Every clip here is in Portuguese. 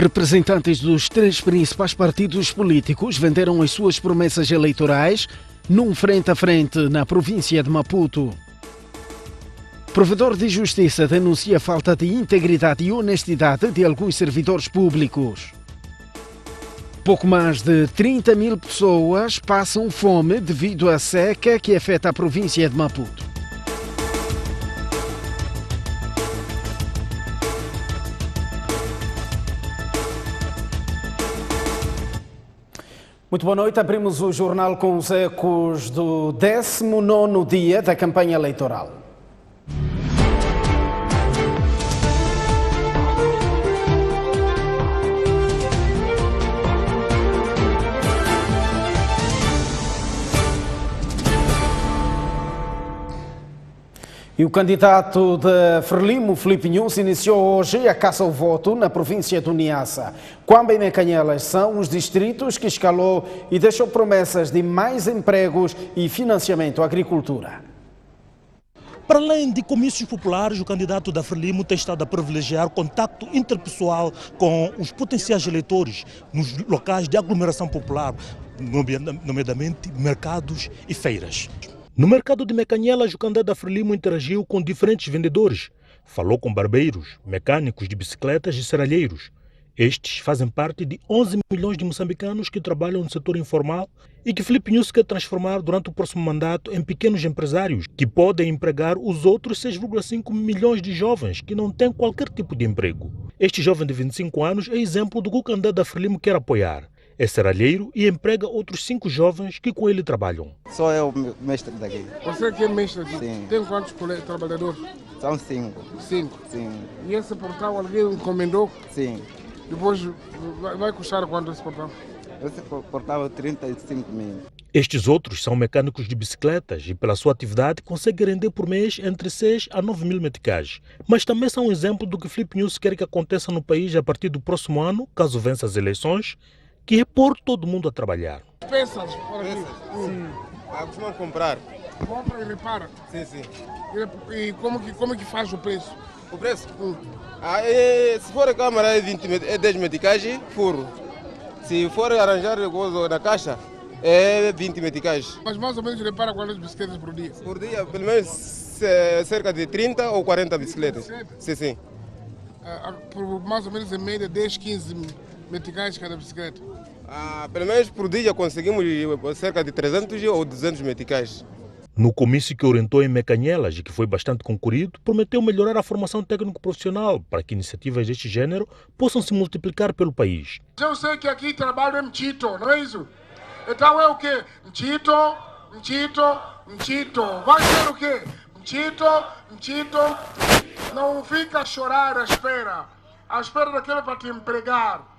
Representantes dos três principais partidos políticos venderam as suas promessas eleitorais num frente a frente na província de Maputo. Provedor de Justiça denuncia a falta de integridade e honestidade de alguns servidores públicos. Pouco mais de 30 mil pessoas passam fome devido à seca que afeta a província de Maputo. Muito boa noite. Abrimos o jornal com os ecos do 19º dia da campanha eleitoral. E o candidato de Frelimo, Filipe Nunes, iniciou hoje a caça ao voto na província do Niassa. Quamba e Mecanhelas são os distritos que escalou e deixou promessas de mais empregos e financiamento à agricultura. Para além de comícios populares, o candidato da Frelimo tem estado a privilegiar contacto interpessoal com os potenciais eleitores nos locais de aglomeração popular, nomeadamente mercados e feiras. No mercado de Mecanhelas, o candidato da Frelimo interagiu com diferentes vendedores. Falou com barbeiros, mecânicos de bicicletas e serralheiros. Estes fazem parte de 11 milhões de moçambicanos que trabalham no setor informal e que Filipe Nunes quer transformar durante o próximo mandato em pequenos empresários que podem empregar os outros 6,5 milhões de jovens que não têm qualquer tipo de emprego. Este jovem de 25 anos é exemplo do que o candidato da Frelimo quer apoiar. É serralheiro e emprega outros 5 jovens que com ele trabalham. Só é o mestre daqui. Você que é mestre aqui? Sim. Tem quantos trabalhadores? São 5. 5? Sim. E esse portal alguém encomendou? Sim. Depois vai custar quanto esse portal? Esse portal é 35 mil. Estes outros são mecânicos de bicicletas e pela sua atividade conseguem render por mês entre 6 a 9 mil meticais. Mas também são um exemplo do que Filipe Nunes quer que aconteça no país a partir do próximo ano, caso vença as eleições, que é pôr todo mundo a trabalhar. Peças, por aqui. Sim. Costumam comprar. Compra e repara. Sim, sim. E como que faz o preço? O preço? Se for a câmara é 10 meticais, furo. Se for arranjar na caixa, é 20 meticais. Mas mais ou menos repara quantas bicicletas por dia? Por dia, pelo menos cerca de 30 ou 40 bicicletas. Sim, sim. Por mais ou menos em média 10, 15 meticais cada bicicleta. Pelo menos por dia conseguimos cerca de 300 ou 200 meticais. No comício que orientou em Mecanhelas e que foi bastante concorrido, prometeu melhorar a formação técnico-profissional para que iniciativas deste género possam se multiplicar pelo país. Eu sei que aqui trabalho é mchito, não é isso? Então é o quê? Mchito. Vai ser o quê? Mchito. Não fica a chorar à espera daquele para te empregar.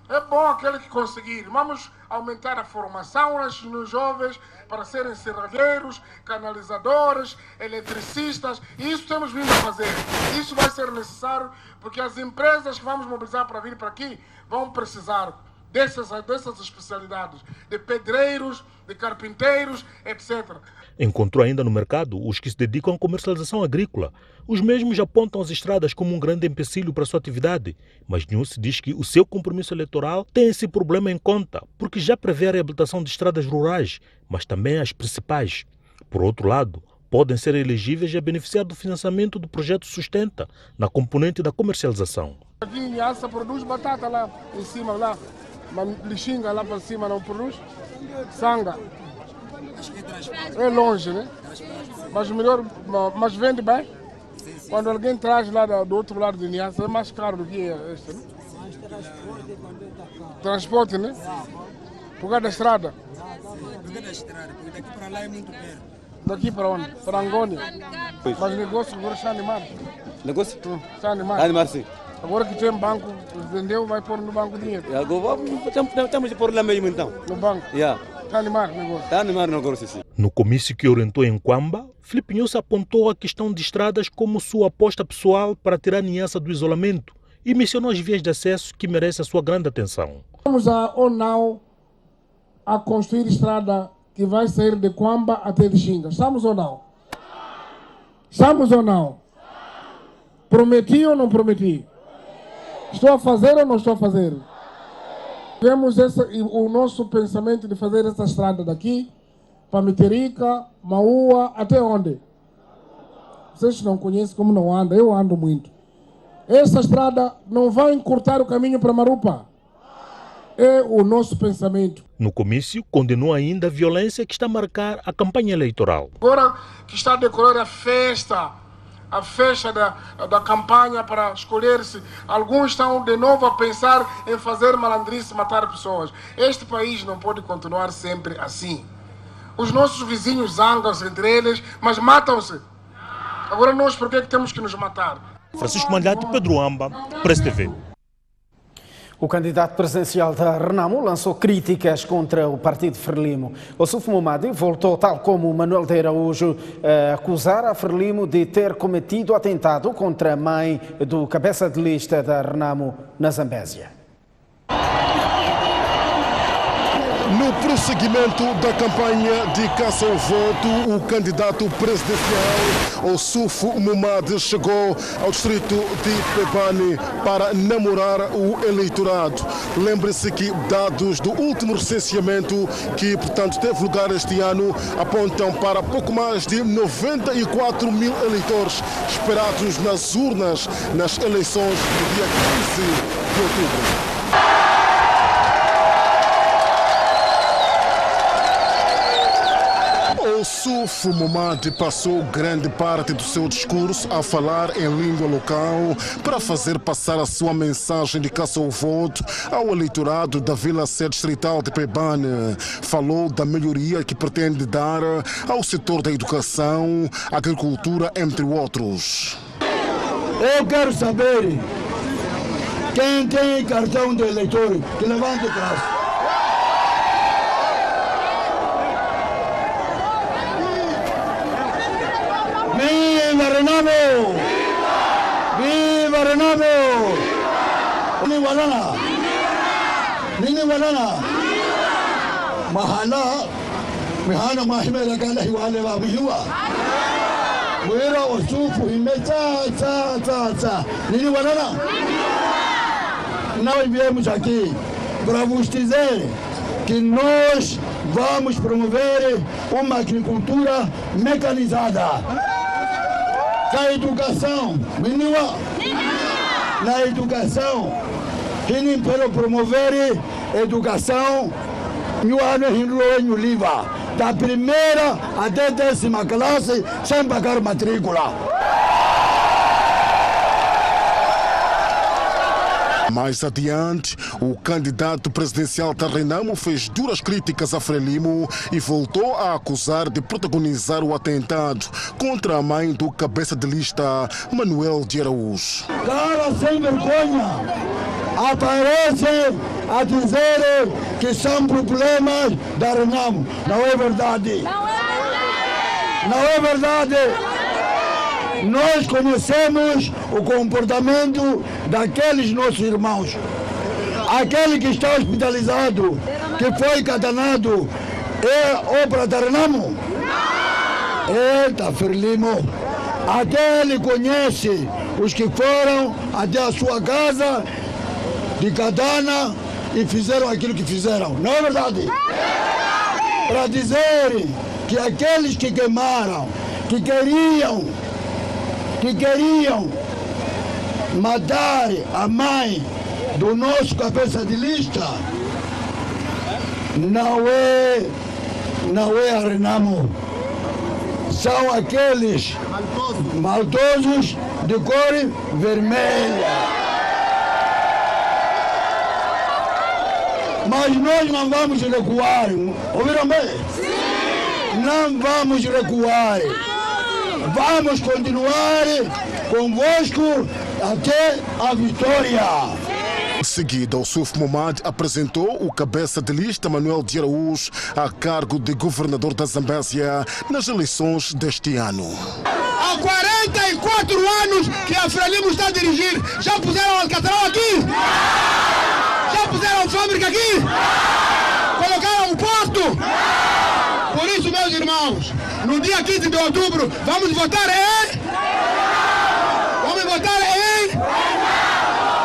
É bom aquele que conseguir. Vamos aumentar a formação nos jovens para serem serralheiros, canalizadores, eletricistas. E isso temos vindo a fazer. Isso vai ser necessário porque as empresas que vamos mobilizar para vir para aqui vão precisar dessas especialidades, de pedreiros, de carpinteiros, etc. Encontrou ainda no mercado os que se dedicam à comercialização agrícola. Os mesmos apontam as estradas como um grande empecilho para a sua atividade, mas Nunes diz que o seu compromisso eleitoral tem esse problema em conta, porque já prevê a reabilitação de estradas rurais, mas também as principais. Por outro lado, podem ser elegíveis a beneficiar do financiamento do projeto Sustenta, na componente da comercialização. Aqui em Niassa produz batata lá em cima, lá. Lixinga lá para cima não produz? Sanga. É longe, né? Mas vende bem? Quando alguém traz lá do outro lado de Niassa, é mais caro do que este, né? Transporte, né? Por causa da estrada? Por causa da estrada, porque daqui para lá é muito perto. Daqui para onde? Para Angônia? Mas negócio agora está animado. Negócio? Está animado. Está animado, sim. Agora que tem banco, vendeu, vai pôr no banco dinheiro. Temos de pôr lá mesmo então. No banco? Está animado o negócio? Está animado o negócio, sim. No comício que orientou em Quamba, Filipe Nunes apontou a questão de estradas como sua aposta pessoal para tirar Niassa do isolamento e mencionou as vias de acesso que merecem a sua grande atenção. Vamos ou não a construir estrada que vai sair de Quamba até de Xinga. Estamos ou não? Estamos ou não? Prometi ou não prometi? Estou a fazer ou não estou a fazer? Temos o nosso pensamento de fazer essa estrada daqui para Miterica, Maua, até onde? Vocês não conhecem como não anda, eu ando muito. Essa estrada não vai encurtar o caminho para Marupa. É o nosso pensamento. No comício, condenou ainda a violência que está a marcar a campanha eleitoral. Agora que está a decorrer a festa da campanha para escolher-se, alguns estão de novo a pensar em fazer malandrice, matar pessoas. Este país não pode continuar sempre assim. Os nossos vizinhos zangam-se entre eles, mas matam-se. Agora nós, por que é que temos que nos matar? Francisco Malhate, Pedro Amba, Press TV. O candidato presidencial da Renamo lançou críticas contra o partido Frelimo. Ossuf Momadi voltou, tal como Manuel de Araújo, a acusar a Frelimo de ter cometido atentado contra a mãe do cabeça de lista da Renamo na Zambésia. No prosseguimento da campanha de caça ao voto, o candidato presidencial Ossuf Momadi chegou ao distrito de Pebane para namorar o eleitorado. Lembre-se que dados do último recenseamento, que portanto teve lugar este ano, apontam para pouco mais de 94 mil eleitores esperados nas urnas nas eleições do dia 15 de outubro. Ossuf Momadi passou grande parte do seu discurso a falar em língua local para fazer passar a sua mensagem de caça ao voto ao eleitorado da Vila C distrital de Pebane. Falou da melhoria que pretende dar ao setor da educação, agricultura, entre outros. Eu quero saber quem tem cartão de eleitor, que levante o braço. ¡Viva Renamo! ¡Viva Renamo! Nini Walana! Nini Walana! Mahala! Mihana mahimela kala hiwale wa mihua! Wira Osufu himeta ta. Nini Walana! Nós viemos aqui para vos dizer que nós vamos promover uma agricultura mecanizada. Na educação, na educação, para promover educação, da primeira até 10ª classe, sem pagar matrícula. Mais adiante, o candidato presidencial da Renamo fez duras críticas a Frelimo e voltou a acusar de protagonizar o atentado contra a mãe do cabeça de lista, Manuel de Araújo. Cara sem vergonha, aparece a dizer que são problemas da Renamo. Não é verdade. Não é verdade. Nós conhecemos o comportamento daqueles nossos irmãos. Aquele que está hospitalizado, que foi catanado, é obra da Renamo? É da Frelimo. Aquele conhece os que foram até a sua casa de katana e fizeram aquilo que fizeram. Não é verdade? Para dizer que aqueles que queimaram, que queriam matar a mãe do nosso cabeça de lista, não é a Renamo. São aqueles maldosos de cor vermelha. Mas nós não vamos recuar. Ouviram bem? Sim. Não vamos recuar. Vamos continuar convosco até a vitória. Em seguida, Ossuf Momadi apresentou o cabeça de lista Manuel de Araújo a cargo de governador da Zambésia nas eleições deste ano. Há 44 anos que a Frelimo está a dirigir. Já puseram Alcatrão aqui? Já puseram fábrica aqui? Colocaram o porto? Por isso, meus irmãos, no dia 15 de outubro, vamos votar em? Vamos votar em?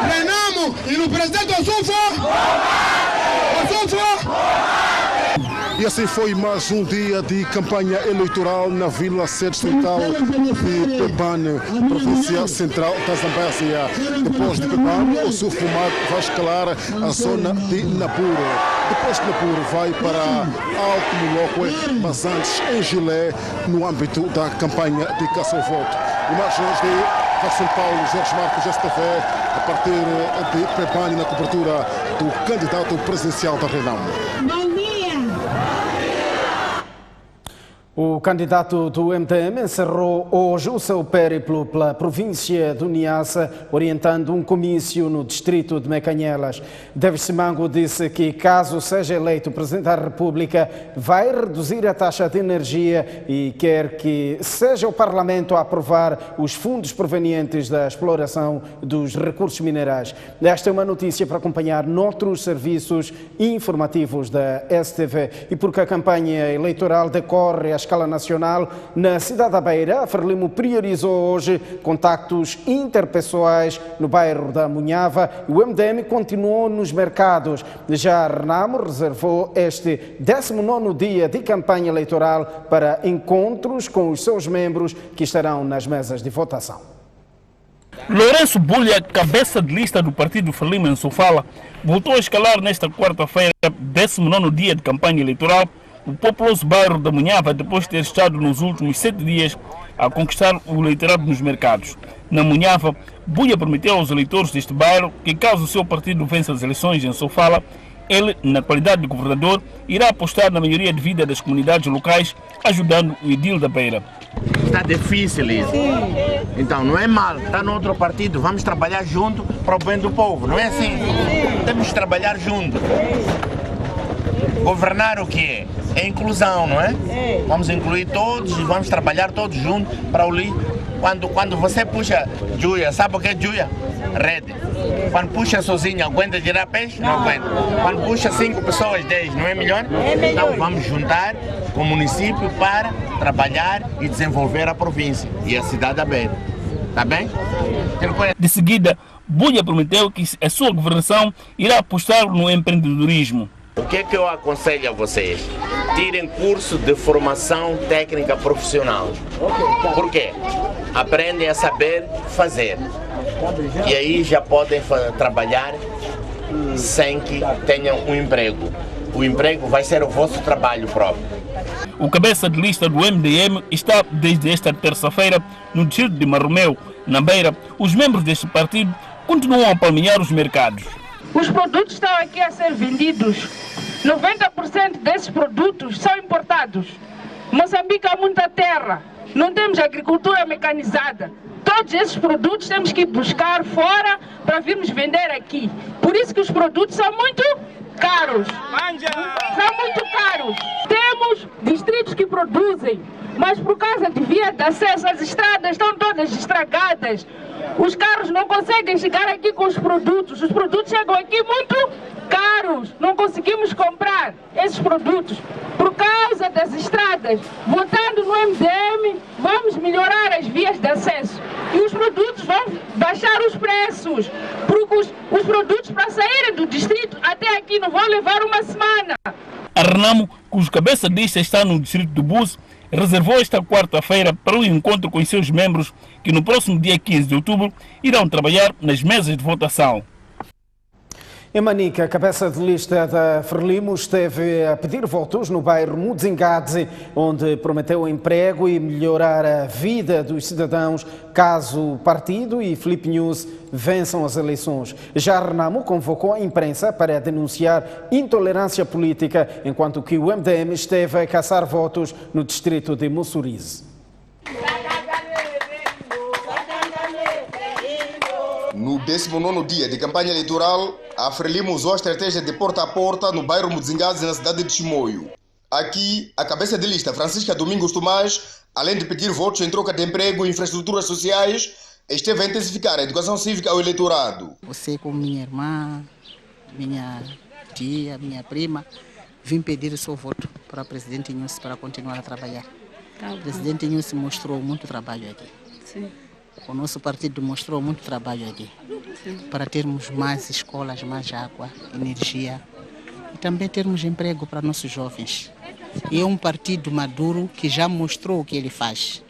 Renamo! do presidente Ossufo! E assim foi mais um dia de campanha eleitoral na Vila Sede Distrital de Pebane, província central da Zambésia. Depois de Pebane, o Ossufo Momad vai escalar a zona de Napuro. Depois de Napuro vai para Alto Molokwe, mas antes em Gilé, no âmbito da campanha de caça ao voto. Imagens de São Paulo, Jorge Marcos, STV, a partir de Pebane na cobertura do candidato presidencial da Renamo. O candidato do MDM encerrou hoje o seu périplo pela província do Niassa, orientando um comício no distrito de Mecanhelas. David Simango disse que, caso seja eleito Presidente da República, vai reduzir a taxa de energia e quer que seja o Parlamento a aprovar os fundos provenientes da exploração dos recursos minerais. Esta é uma notícia para acompanhar noutros serviços informativos da STV. E porque a campanha eleitoral decorre à escala nacional, na cidade da Beira, a Frelimo priorizou hoje contactos interpessoais no bairro da Munhava e o MDM continuou nos mercados. Já a Renamo reservou este 19º dia de campanha eleitoral para encontros com os seus membros que estarão nas mesas de votação. Lourenço Bulha, cabeça de lista do partido Frelimo em Sofala, voltou a escalar nesta quarta-feira, 19º dia de campanha eleitoral, o populoso bairro da Munhava, depois de ter estado nos últimos 7 dias a conquistar o eleitorado nos mercados. Na Munhava, Bulha prometeu aos eleitores deste bairro que, caso o seu partido vença as eleições em Sofala, ele, na qualidade de governador, irá apostar na melhoria de vida das comunidades locais, ajudando o edil da Beira. Está difícil isso. Então não é mal, está no outro partido, vamos trabalhar junto para o bem do povo, não é assim? Temos que trabalhar junto. Governar o que é? É inclusão, não é? Vamos incluir todos e vamos trabalhar todos juntos para o lixo. Quando você puxa Juia, sabe o que é Juia? Rede. Quando puxa sozinho, aguenta tirar peixe? Não aguenta. Quando puxa 5 pessoas, 10, não é melhor? Então vamos juntar com o município para trabalhar e desenvolver a província e a cidade da Beira. Está bem? De seguida, Bulha prometeu que a sua governação irá apostar no empreendedorismo. O que é que eu aconselho a vocês? Tirem curso de formação técnica profissional. Por quê? Aprendem a saber fazer. E aí já podem trabalhar sem que tenham um emprego. O emprego vai ser o vosso trabalho próprio. O cabeça de lista do MDM está desde esta terça-feira no distrito de Marromeu, na Beira. Os membros deste partido continuam a palminhar os mercados. Os produtos estão aqui a ser vendidos. 90% desses produtos são importados. Moçambique há muita terra. Não temos agricultura mecanizada. Todos esses produtos temos que buscar fora para virmos vender aqui. Por isso que os produtos são muito caros. São muito caros. Temos distritos que produzem, mas por causa de via de acesso, as estradas estão todas estragadas. Os carros não conseguem chegar aqui com os produtos chegam aqui muito caros. Não conseguimos comprar esses produtos por causa das estradas. Votando no MDM, vamos melhorar as vias de acesso. E os produtos vão baixar os preços, porque os produtos para saírem do distrito até aqui não vão levar uma semana. A Renamo, cujo cabeça de lista está no distrito do Bus, reservou esta quarta-feira para o encontro com os seus membros que no próximo dia 15 de outubro irão trabalhar nas mesas de votação. Em Manica, a cabeça de lista da Frelimo esteve a pedir votos no bairro Mudzingadze, onde prometeu emprego e melhorar a vida dos cidadãos caso o partido e Filipe News vençam as eleições. Já a Renamo convocou a imprensa para denunciar intolerância política, enquanto que o MDM esteve a caçar votos no distrito de Mussurize. No 19º dia de campanha eleitoral, a Frelimo usou a estratégia de porta a porta no bairro Mudzingadze, na cidade de Chimoio. Aqui, a cabeça de lista, Francisca Domingos Tomás, além de pedir votos em troca de emprego e infraestruturas sociais, esteve a intensificar a educação cívica ao eleitorado. Você, com minha irmã, minha tia, minha prima, vim pedir o seu voto para o presidente Inhosse para continuar a trabalhar. O presidente Inhosse mostrou muito trabalho aqui. Sim. O nosso partido mostrou muito trabalho aqui. para termos mais escolas, mais água, energia e também termos emprego para nossos jovens. E é um partido maduro que já mostrou o que ele faz.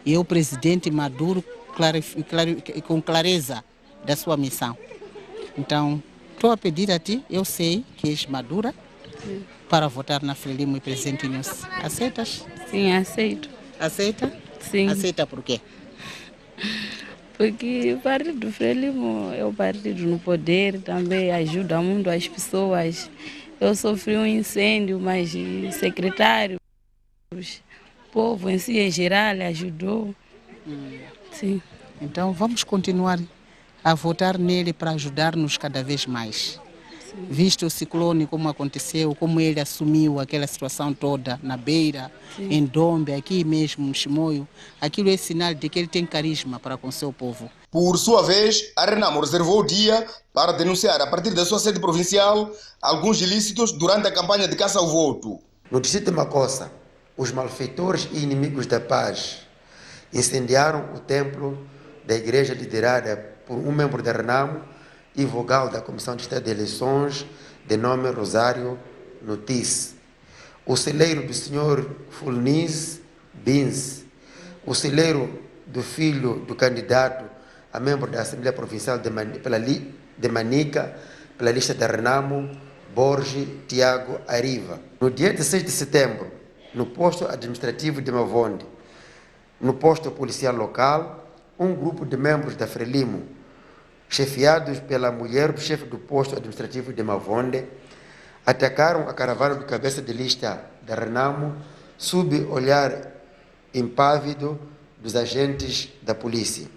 E é o presidente Maduro com clareza da sua missão. Então, estou a pedir a ti, eu sei que és madura, para votar na Frelimo e presidente Nhosi. Aceitas? Sim, aceito. Aceita? Sim. Aceita por quê? Porque o partido Frelimo é o partido no poder, também ajuda muito as pessoas. Eu sofri um incêndio, mas o secretário, o povo em si, em geral, ajudou. Sim. Então vamos continuar a votar nele para ajudar-nos cada vez mais. Sim. Visto o ciclone, como aconteceu, como ele assumiu aquela situação toda na Beira, sim, em Dombe, aqui mesmo no Chimoio, aquilo é sinal de que ele tem carisma para com seu povo. Por sua vez, a Renamo reservou o dia para denunciar, a partir da sua sede provincial, alguns ilícitos durante a campanha de caça ao voto. No distrito de Macossa, os malfeitores e inimigos da paz incendiaram o templo da igreja liderada por um membro da Renamo e vogal da Comissão de Estado de Eleições, de nome Rosário Notice. O celeiro do senhor Fulniz Bins, o celeiro do filho do candidato a membro da Assembleia Provincial de Manica, pela lista da Renamo, Borges Tiago Ariva. No dia 16 de setembro, no posto administrativo de Mavonde, no posto policial local, um grupo de membros da Frelimo, chefiados pela mulher do chefe do posto administrativo de Mavonde, atacaram a caravana do cabeça de lista da Renamo sob olhar impávido dos agentes da polícia.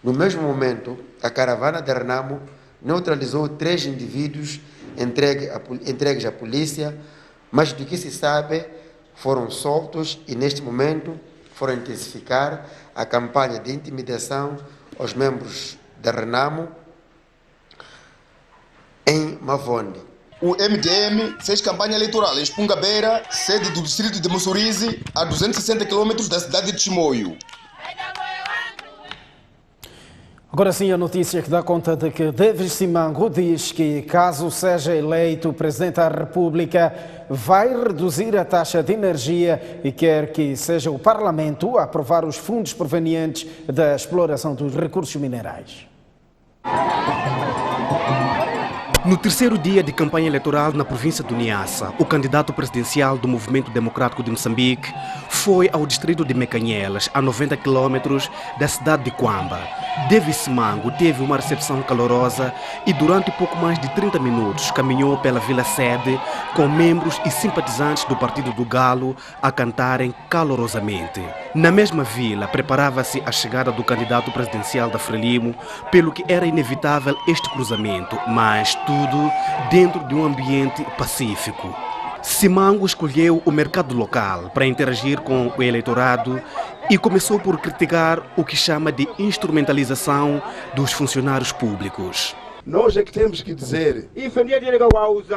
No mesmo momento, a caravana da Renamo neutralizou 3 indivíduos entregues à polícia, mas do que se sabe, foram soltos e neste momento foram intensificar a campanha de intimidação aos membros da Renamo em Mavonde. O MDM fez campanha eleitoral em Espungabeira, sede do distrito de Mussurize, a 260 km da cidade de Chimoio. Agora sim, a notícia que dá conta de que Davis Simango diz que, caso seja eleito Presidente da República, vai reduzir a taxa de energia e quer que seja o Parlamento a aprovar os fundos provenientes da exploração dos recursos minerais. No terceiro dia de campanha eleitoral na província do Niassa, o candidato presidencial do Movimento Democrático de Moçambique foi ao distrito de Mecanhelas, a 90 quilômetros da cidade de Quamba. Davis Simango teve uma recepção calorosa e durante pouco mais de 30 minutos caminhou pela vila-sede com membros e simpatizantes do Partido do Galo a cantarem calorosamente. Na mesma vila, preparava-se a chegada do candidato presidencial da Frelimo, pelo que era inevitável este cruzamento, mas tudo dentro de um ambiente pacífico. Simango escolheu o mercado local para interagir com o eleitorado e começou por criticar o que chama de instrumentalização dos funcionários públicos. Nós é que temos que dizer,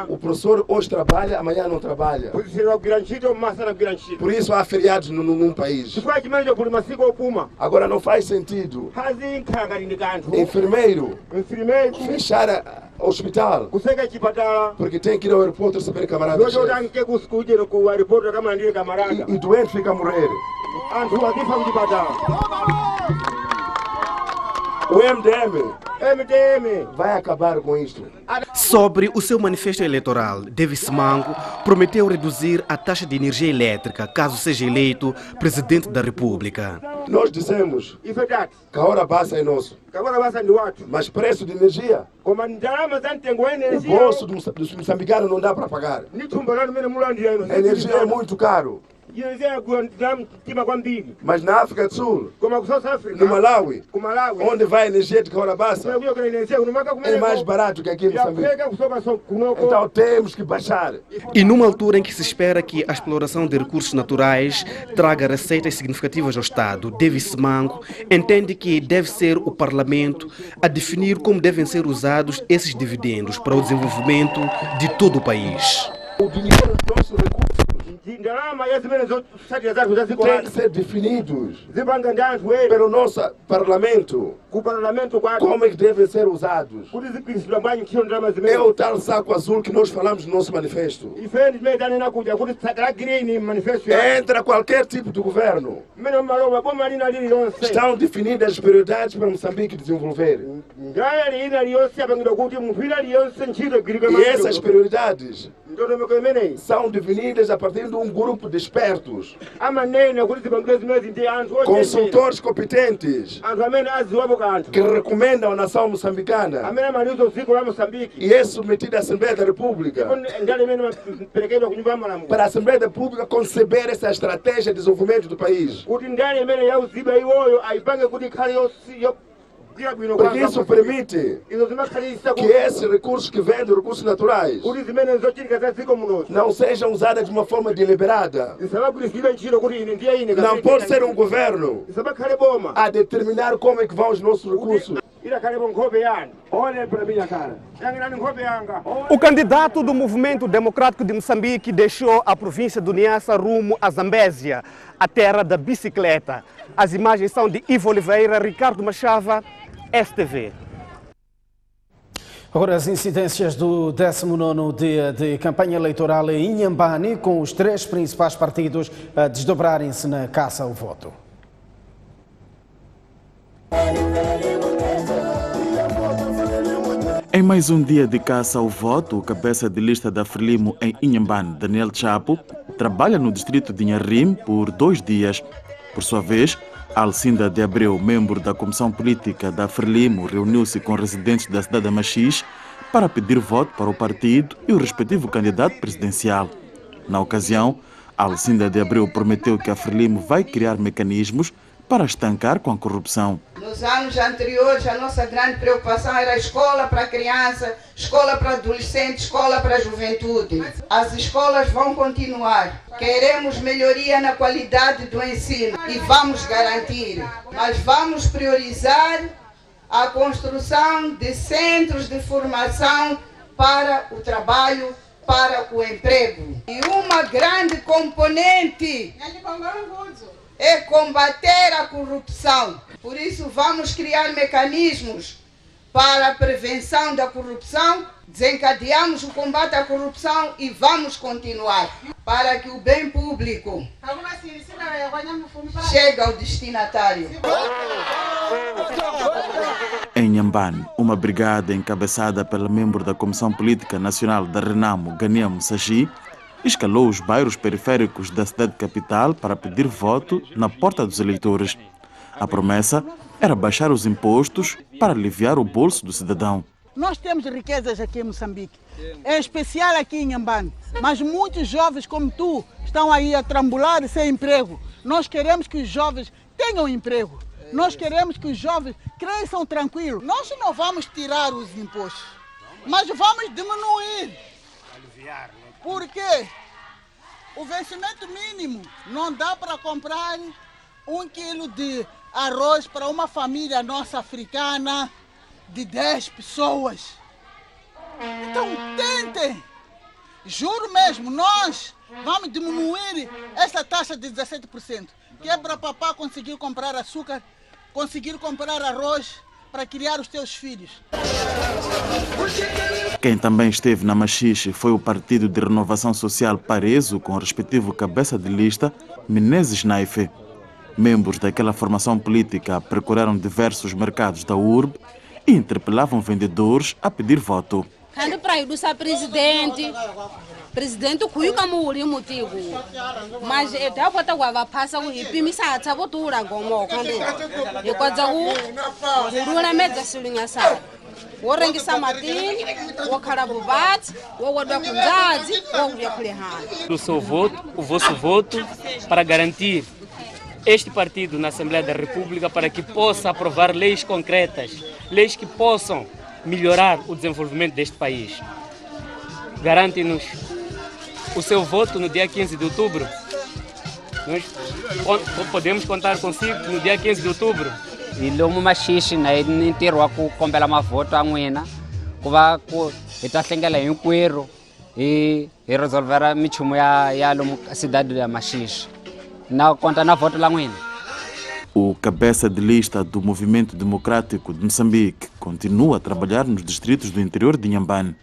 o professor hoje trabalha, amanhã não trabalha. Por isso há feriados num país. Agora não faz sentido enfermeiro fechar o hospital porque tem que ir ao aeroporto receber camaradas e doente fica a morrer. O MDM vai acabar com isto. Sobre o seu manifesto eleitoral, Davis Simango prometeu reduzir a taxa de energia elétrica caso seja eleito Presidente da República. Nós dissemos que a hora baixa é nosso. Mas preço de energia, o bolso dos moçambicanos não dá para pagar. A energia é muito caro. Mas na África do Sul, no Malawi, onde vai a energia de Caurabassa, é mais barato que aqui em Moçambique. Então temos que baixar. E numa altura em que se espera que a exploração de recursos naturais traga receitas significativas ao Estado, Davis Simango entende que deve ser o Parlamento a definir como devem ser usados esses dividendos para o desenvolvimento de todo o país. O dinheiro dos nossos recursos têm que ser definidos pelo nosso parlamento. Como é que devem ser usados? É o tal saco azul que nós falamos no nosso manifesto. Entra qualquer tipo de governo. Estão definidas as prioridades para Moçambique desenvolver. E essas prioridades são definidas a partir de um grupo de expertos, consultores competentes, que recomendam a nação moçambicana e é submetido à Assembleia da República, para a Assembleia da República conceber essa estratégia de desenvolvimento do país. Porque isso permite que esses recursos que vêm dos recursos naturais não sejam usados de uma forma deliberada. Não pode ser um governo a determinar como é que vão os nossos recursos. Olhem para a minha cara. O candidato do Movimento Democrático de Moçambique deixou a província do Niassa rumo à Zambésia, a terra da bicicleta. As imagens são de Ivo Oliveira, Ricardo Machava, STV. Agora as incidências do 19º dia de campanha eleitoral em Inhambane, com os 3 principais partidos a desdobrarem-se na caça ao voto. Em mais um dia de caça ao voto, o cabeça de lista da Frelimo em Inhambane, Daniel Chapo, trabalha no distrito de Inharim por 2 dias. Por sua vez, Alcinda de Abreu, membro da Comissão Política da Frelimo, reuniu-se com residentes da cidade de Machis para pedir voto para o partido e o respectivo candidato presidencial. Na ocasião, Alcinda de Abreu prometeu que a Frelimo vai criar mecanismos para estancar com a corrupção. Nos anos anteriores, a nossa grande preocupação era a escola para a criança, escola para adolescente, escola para a juventude. As escolas vão continuar. Queremos melhoria na qualidade do ensino e vamos garantir, mas vamos priorizar a construção de centros de formação para o trabalho, para o emprego. E uma grande componente é combater a corrupção. Por isso, vamos criar mecanismos para a prevenção da corrupção, desencadeamos o combate à corrupção e vamos continuar para que o bem público chegue ao destinatário. Em Inhambane, uma brigada encabeçada pela membro da Comissão Política Nacional da Renamo, Gania Mussaji, escalou os bairros periféricos da cidade capital para pedir voto na porta dos eleitores. A promessa era baixar os impostos para aliviar o bolso do cidadão. Nós temos riquezas aqui em Moçambique, em especial aqui em Inhambane, mas muitos jovens como tu estão aí a trambular sem emprego. Nós queremos que os jovens tenham emprego, nós queremos que os jovens cresçam tranquilos. Nós não vamos tirar os impostos, mas vamos diminuir. Porque o vencimento mínimo não dá para comprar 1 quilo de arroz para uma família nossa africana de 10 pessoas. Então tentem, juro mesmo, nós vamos diminuir essa taxa de 17%, que é para papá conseguir comprar açúcar, conseguir comprar arroz para criar os teus filhos. Quem também esteve na Machixe foi o Partido de Renovação Social Parezo, com o respectivo cabeça de lista, Menezes Naife. Membros daquela formação política percorreram diversos mercados da URB e interpelavam vendedores a pedir voto. Quando para ir do presidente cuiu como o motivo, mas até bota guava passa o hipimi sa sabotura como quando eu quase o rua meta sulinha sa o rengi samatin o carabubat o guarda kunzazi o yakulehan do seu voto, o vosso voto, para garantir este partido na Assembleia da República para que possa aprovar leis concretas, leis que possam melhorar o desenvolvimento deste país. Garante-nos o seu voto no dia 15 de outubro. Nós podemos contar consigo no dia 15 de outubro. E logo machixe na inteiro com pela uma voto a muena, com a está sem ela em cuero, e resolver a mitchumo ya a cidade de Machis. Na conta na voto lá ngwini. O cabeça de lista do Movimento Democrático de Moçambique continua a trabalhar nos distritos do interior de Inhambane.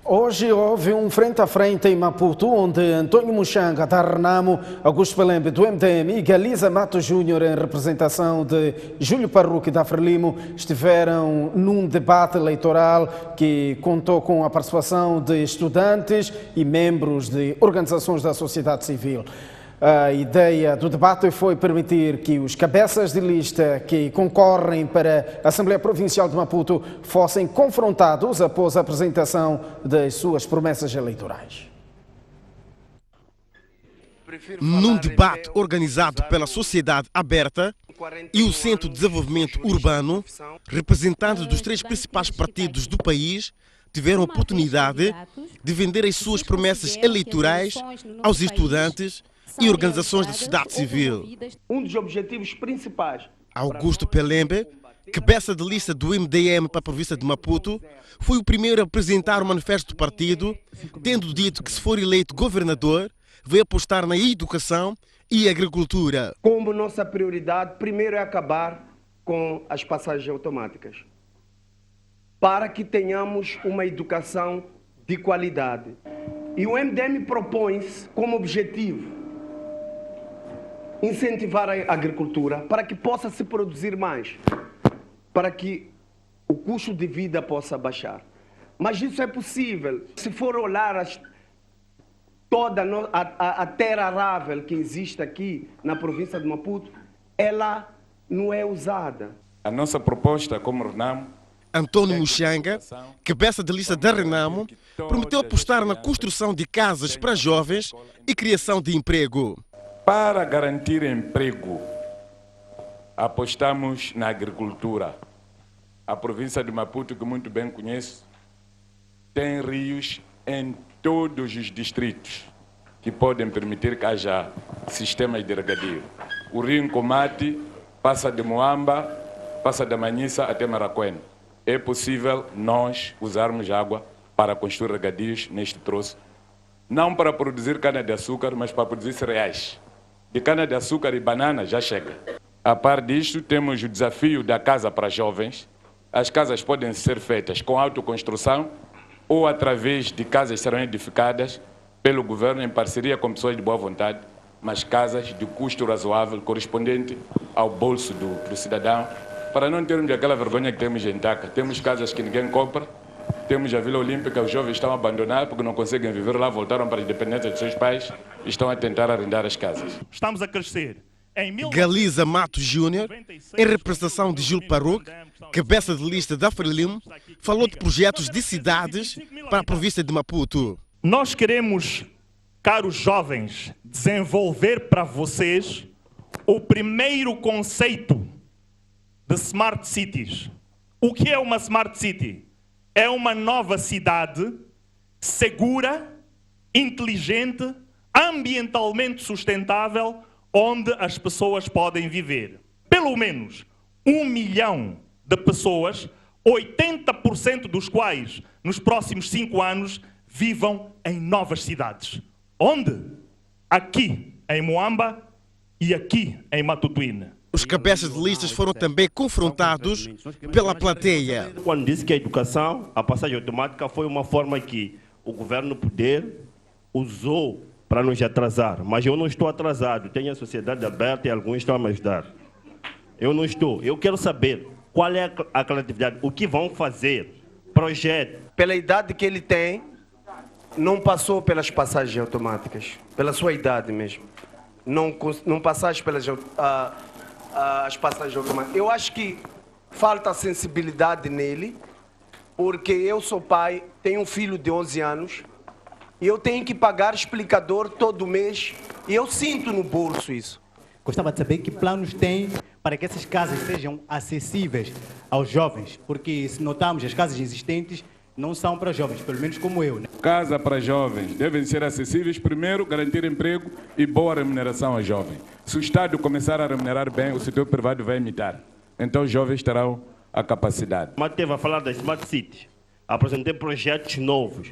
Hoje houve um frente a frente em Maputo, onde António Muxanga, da Renamo, Augusto Pelembe, do MDM e Galiza Mato Júnior, em representação de Júlio Parruque, da Frelimo, estiveram num debate eleitoral que contou com a participação de estudantes e membros de organizações da sociedade civil. A ideia do debate foi permitir que os cabeças de lista que concorrem para a Assembleia Provincial de Maputo fossem confrontados após a apresentação das suas promessas eleitorais. Num debate organizado pela Sociedade Aberta e o Centro de Desenvolvimento Urbano, representantes dos 3 principais partidos do país tiveram a oportunidade de vender as suas promessas eleitorais aos estudantes e organizações da sociedade civil. Um dos objetivos principais. Augusto Pelembe, cabeça de lista do MDM para a província de Maputo, foi o primeiro a apresentar o manifesto do partido, tendo dito que, se for eleito governador, vai apostar na educação e agricultura. Como nossa prioridade, primeiro é acabar com as passagens automáticas, para que tenhamos uma educação de qualidade. E o MDM propõe-se como objetivo incentivar a agricultura para que possa se produzir mais, para que o custo de vida possa baixar. Mas isso é possível se for olhar toda a terra arável que existe aqui na província de Maputo, ela não é usada. A nossa proposta como Renamo, António Muxanga, cabeça de lista da Renamo, prometeu apostar na construção de casas para jovens e criação de emprego. Para garantir emprego, apostamos na agricultura. A província de Maputo, que muito bem conheço, tem rios em todos os distritos que podem permitir que haja sistemas de regadio. O rio Nkomati passa de Moamba, passa da Manhissa até Maracuene. É possível nós usarmos água para construir regadios neste troço, não para produzir cana-de-açúcar, mas para produzir cereais. De cana-de-açúcar e banana já chega. A par disto, temos o desafio da casa para jovens. As casas podem ser feitas com autoconstrução ou através de casas que serão edificadas pelo governo em parceria com pessoas de boa vontade, mas casas de custo razoável, correspondente ao bolso do cidadão, para não termos aquela vergonha que temos em Taca. Temos casas que ninguém compra, temos a Vila Olímpica, os jovens estão abandonados porque não conseguem viver lá, voltaram para a independência de seus pais e estão a tentar arrendar as casas. Estamos a crescer. Galiza Mato Júnior, em representação de Júlio Parruque, cabeça de lista da Frelimo, falou de projetos de cidades para a província de Maputo. Nós queremos, caros jovens, desenvolver para vocês o primeiro conceito de Smart Cities. O que é uma Smart City? É uma nova cidade segura, inteligente, ambientalmente sustentável, onde as pessoas podem viver. Pelo menos 1 milhão de pessoas, 80% dos quais nos próximos 5 anos vivam em novas cidades. Onde? Aqui em Moamba e aqui em Matutuíne. Os cabeças de listas foram também confrontados pela plateia. Quando disse que a educação, a passagem automática, foi uma forma que o governo poder usou para nos atrasar. Mas eu não estou atrasado, tenho a sociedade aberta e alguns estão a me ajudar. Eu não estou. Eu quero saber qual é a criatividade, o que vão fazer, projeto. Pela idade que ele tem, não passou pelas passagens automáticas, pela sua idade mesmo. Não passaste pelas as passagens automáticas. Eu acho que falta sensibilidade nele, porque eu sou pai, tenho um filho de 11 anos, e eu tenho que pagar explicador todo mês, e eu sinto no bolso isso. Gostava de saber que planos tem para que essas casas sejam acessíveis aos jovens, porque se notarmos as casas existentes não são para jovens, pelo menos como eu. Casa para jovens devem ser acessíveis, primeiro, garantir emprego e boa remuneração aos jovens. Se o Estado começar a remunerar bem, o setor privado vai imitar. Então os jovens terão a capacidade. Mas teve a falar da Smart City. apresentei projetos novos.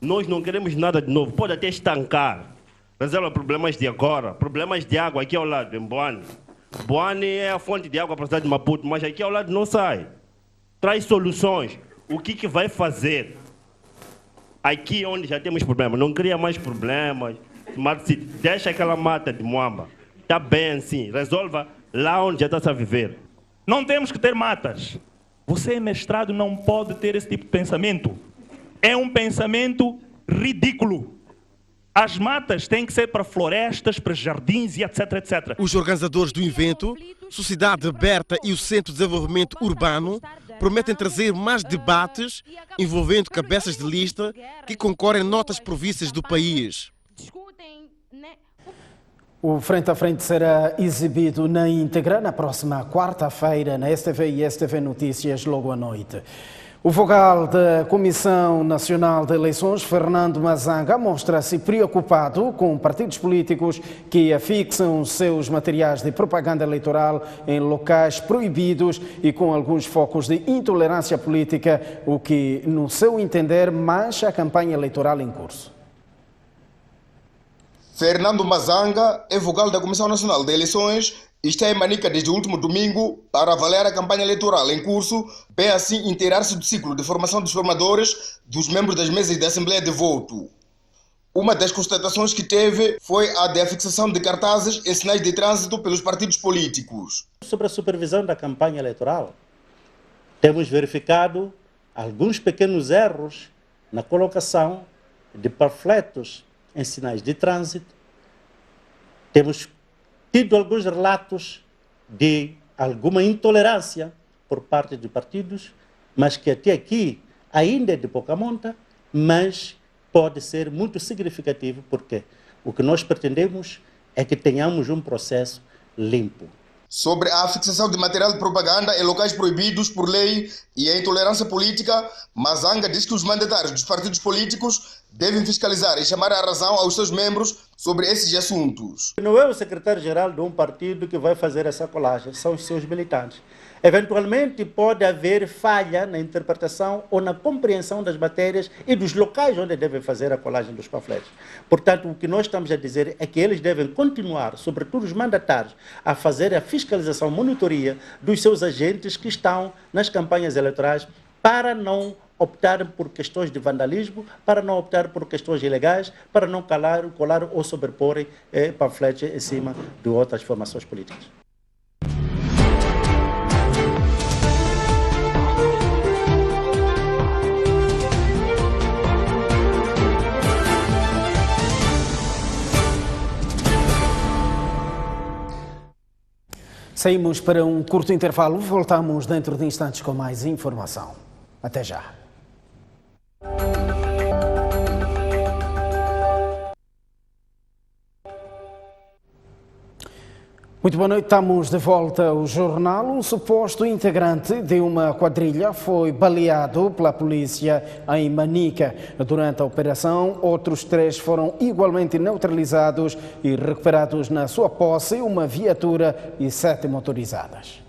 Nós não queremos nada de novo, pode até estancar. Resolve problemas de agora, problemas de água aqui ao lado, em Boane. Boane é a fonte de água para a cidade de Maputo, mas aqui ao lado não sai. Traz soluções. O que vai fazer? Aqui onde já temos problemas, não cria mais problemas. Smart City, deixa aquela mata de Moamba. Está bem assim, resolva lá onde já está a viver. Não temos que ter matas. Você é mestrado, não pode ter esse tipo de pensamento. É um pensamento ridículo. As matas têm que ser para florestas, para jardins e etc, etc. Os organizadores do evento, Sociedade Aberta e o Centro de Desenvolvimento Urbano, prometem trazer mais debates envolvendo cabeças de lista que concorrem em outras províncias do país. O Frente a Frente será exibido na íntegra na próxima quarta-feira na STV e STV Notícias logo à noite. O vogal da Comissão Nacional de Eleições, Fernando Mazanga, mostra-se preocupado com partidos políticos que afixam seus materiais de propaganda eleitoral em locais proibidos e com alguns focos de intolerância política, o que, no seu entender, mancha a campanha eleitoral em curso. Fernando Mazanga é vogal da Comissão Nacional de Eleições e está em Manica desde o último domingo para avaliar a campanha eleitoral em curso, bem assim inteirar-se do ciclo de formação dos formadores dos membros das mesas de Assembleia de Voto. Uma das constatações que teve foi a de afixação de cartazes em sinais de trânsito pelos partidos políticos. Sobre a supervisão da campanha eleitoral, temos verificado alguns pequenos erros na colocação de panfletos em sinais de trânsito. Temos tido alguns relatos de alguma intolerância por parte de partidos, mas que até aqui ainda é de pouca monta, mas pode ser muito significativo, porque o que nós pretendemos é que tenhamos um processo limpo. Sobre a fixação de material de propaganda em locais proibidos por lei e a intolerância política, Mazanga diz que os mandatários dos partidos políticos devem fiscalizar e chamar a razão aos seus membros sobre esses assuntos. Não é o secretário-geral de um partido que vai fazer essa colagem, são os seus militantes. Eventualmente pode haver falha na interpretação ou na compreensão das matérias e dos locais onde devem fazer a colagem dos panfletos. Portanto, o que nós estamos a dizer é que eles devem continuar, sobretudo os mandatários, a fazer a fiscalização, monitoria dos seus agentes que estão nas campanhas eleitorais para não optar por questões de vandalismo, para não optar por questões ilegais, para não colar ou sobreporem panfletos em cima de outras formações políticas. Saímos para um curto intervalo, voltamos dentro de instantes com mais informação. Até já. Muito boa noite, estamos de volta ao jornal. Um suposto integrante de uma quadrilha foi baleado pela polícia em Manica. Durante a operação, outros 3 foram igualmente neutralizados e recuperados na sua posse uma viatura e 7 motorizadas.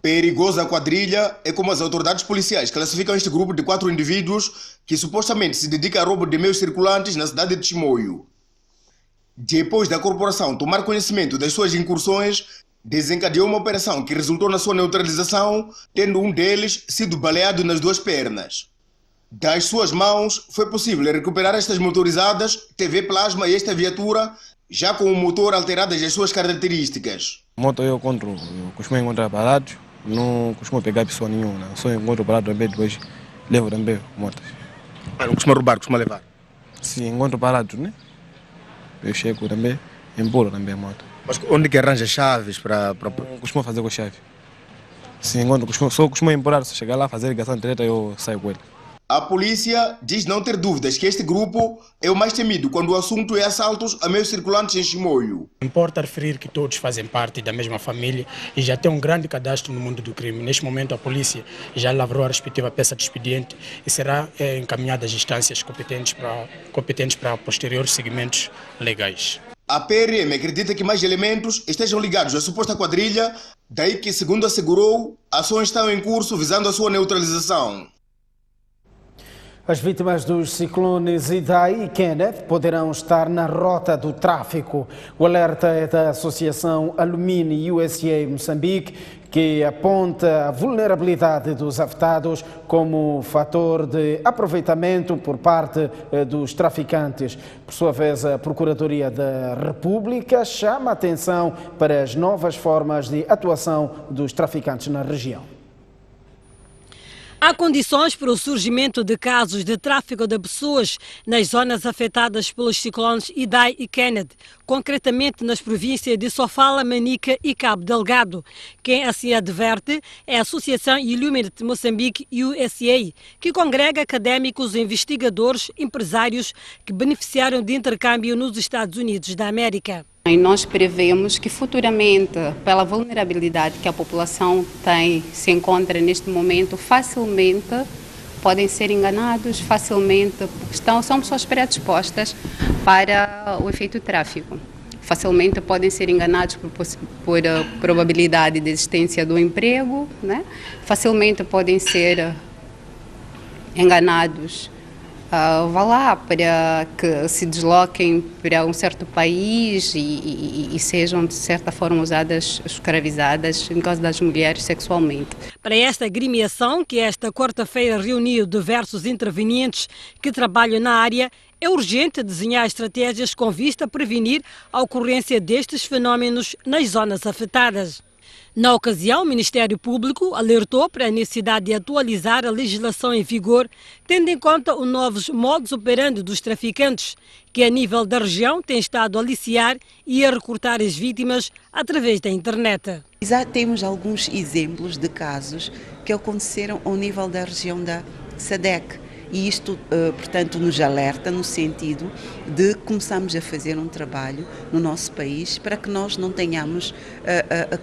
Perigosa quadrilha é como as autoridades policiais classificam este grupo de 4 indivíduos que supostamente se dedica a roubo de meios circulantes na cidade de Chimoio. Depois da corporação tomar conhecimento das suas incursões, desencadeou uma operação que resultou na sua neutralização, tendo um deles sido baleado nas 2 pernas. Das suas mãos foi possível recuperar estas motorizadas, TV plasma e esta viatura, já com o motor alteradas as suas características. Moto eu costumo encontrar barato, não costumo pegar pessoa nenhuma, só encontro barato também, depois levo também motos. Não costuma roubar, costuma levar? Sim, encontro barato, né? Eu chego também, embolo também a moto. Mas onde que arranja chaves para... Costumo fazer com chave. Sim, só costumo embora, se chegar lá fazer ligação direta eu saio com ele. A polícia diz não ter dúvidas que este grupo é o mais temido quando o assunto é assaltos a meios circulantes em Chimoio. Importa referir que todos fazem parte da mesma família e já tem um grande cadastro no mundo do crime. Neste momento a polícia já lavrou a respectiva peça de expediente e será encaminhada às instâncias competentes para posteriores segmentos legais. A PRM acredita que mais elementos estejam ligados à suposta quadrilha, daí que, segundo assegurou, ações estão em curso visando a sua neutralização. As vítimas dos ciclones Idai e Kenneth poderão estar na rota do tráfico. O alerta é da Associação Alumínio USA Moçambique, que aponta a vulnerabilidade dos afetados como fator de aproveitamento por parte dos traficantes. Por sua vez, a Procuradoria da República chama a atenção para as novas formas de atuação dos traficantes na região. Há condições para o surgimento de casos de tráfico de pessoas nas zonas afetadas pelos ciclones Idai e Kenneth, concretamente nas províncias de Sofala, Manica e Cabo Delgado. Quem assim adverte é a Associação Illuminate Moçambique USA, que congrega académicos, investigadores, empresários que beneficiaram de intercâmbio nos Estados Unidos da América. E nós prevemos que futuramente, pela vulnerabilidade que a população tem, se encontra neste momento, facilmente podem ser enganados, facilmente são pessoas predispostas para o efeito tráfico. Facilmente podem ser enganados por probabilidade de existência do emprego, né? Facilmente podem ser enganados para que se desloquem para um certo país e sejam, de certa forma, usadas, escravizadas, em caso das mulheres, sexualmente. Para esta agremiação, que esta quarta-feira reuniu diversos intervenientes que trabalham na área, é urgente desenhar estratégias com vista a prevenir a ocorrência destes fenómenos nas zonas afetadas. Na ocasião, o Ministério Público alertou para a necessidade de atualizar a legislação em vigor, tendo em conta os novos modus operandi dos traficantes, que a nível da região têm estado a aliciar e a recrutar as vítimas através da internet. Já temos alguns exemplos de casos que aconteceram ao nível da região da SADC. E isto, portanto, nos alerta no sentido de começarmos a fazer um trabalho no nosso país para que nós não tenhamos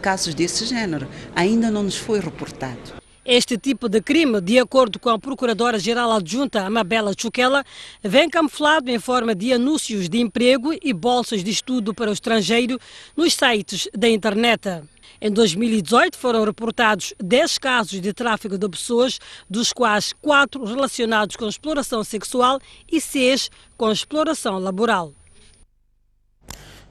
casos desse género. Ainda não nos foi reportado. Este tipo de crime, de acordo com a Procuradora-Geral Adjunta Amabela Chuquela, vem camuflado em forma de anúncios de emprego e bolsas de estudo para o estrangeiro nos sites da internet. Em 2018 foram reportados 10 casos de tráfico de pessoas, dos quais 4 relacionados com exploração sexual e 6 com exploração laboral.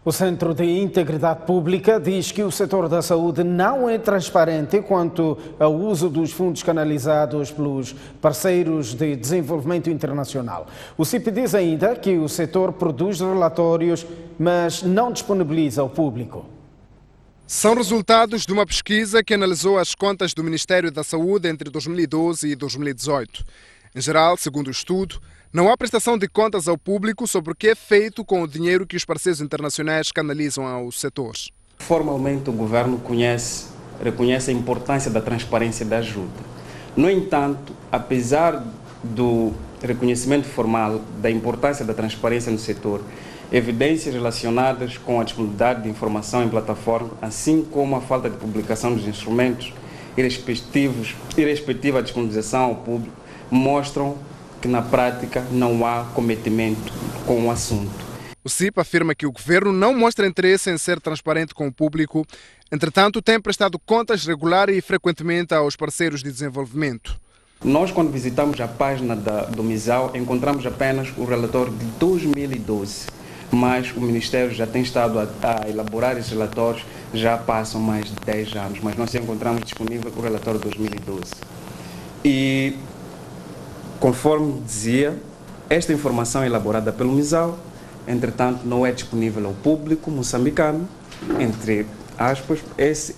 O Centro de Integridade Pública diz que o setor da saúde não é transparente quanto ao uso dos fundos canalizados pelos parceiros de desenvolvimento internacional. O CIP diz ainda que o setor produz relatórios, mas não disponibiliza ao público. São resultados de uma pesquisa que analisou as contas do Ministério da Saúde entre 2012 e 2018. Em geral, segundo o estudo, não há prestação de contas ao público sobre o que é feito com o dinheiro que os parceiros internacionais canalizam aos setores. Formalmente, o governo reconhece a importância da transparência da ajuda. No entanto, apesar do reconhecimento formal da importância da transparência no setor, evidências relacionadas com a disponibilidade de informação em plataforma, assim como a falta de publicação dos instrumentos e respectiva disponibilização ao público, mostram que na prática não há cometimento com o assunto. O CIP afirma que o governo não mostra interesse em ser transparente com o público, entretanto tem prestado contas regular e frequentemente aos parceiros de desenvolvimento. Nós, quando visitamos a página do MISAL, encontramos apenas o relatório de 2012. Mas o Ministério já tem estado a elaborar esses relatórios, já passam mais de 10 anos, mas nós encontramos disponível o relatório de 2012. E, conforme dizia, esta informação é elaborada pelo MISAL, entretanto não é disponível ao público moçambicano, entre aspas, esses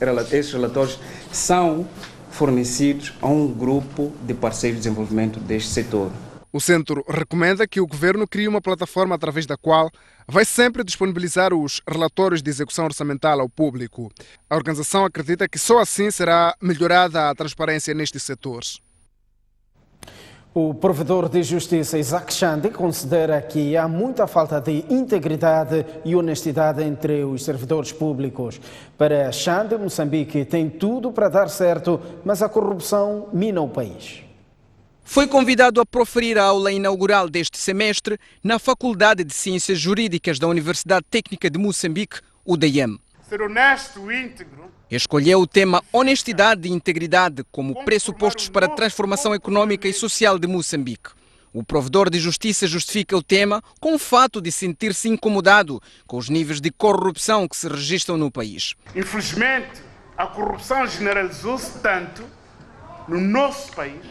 relatórios são fornecidos a um grupo de parceiros de desenvolvimento deste setor. O centro recomenda que o governo crie uma plataforma através da qual vai sempre disponibilizar os relatórios de execução orçamental ao público. A organização acredita que só assim será melhorada a transparência nestes setores. O provedor de justiça Isaac Xande considera que há muita falta de integridade e honestidade entre os servidores públicos. Para Xande, Moçambique tem tudo para dar certo, mas a corrupção mina o país. Foi convidado a proferir a aula inaugural deste semestre na Faculdade de Ciências Jurídicas da Universidade Técnica de Moçambique, UDM. Ser honesto e íntegro. Escolheu o tema honestidade e integridade como pressupostos para a transformação econômica e social de Moçambique. O provedor de justiça justifica o tema com o fato de sentir-se incomodado com os níveis de corrupção que se registram no país. Infelizmente, a corrupção generalizou-se tanto no nosso país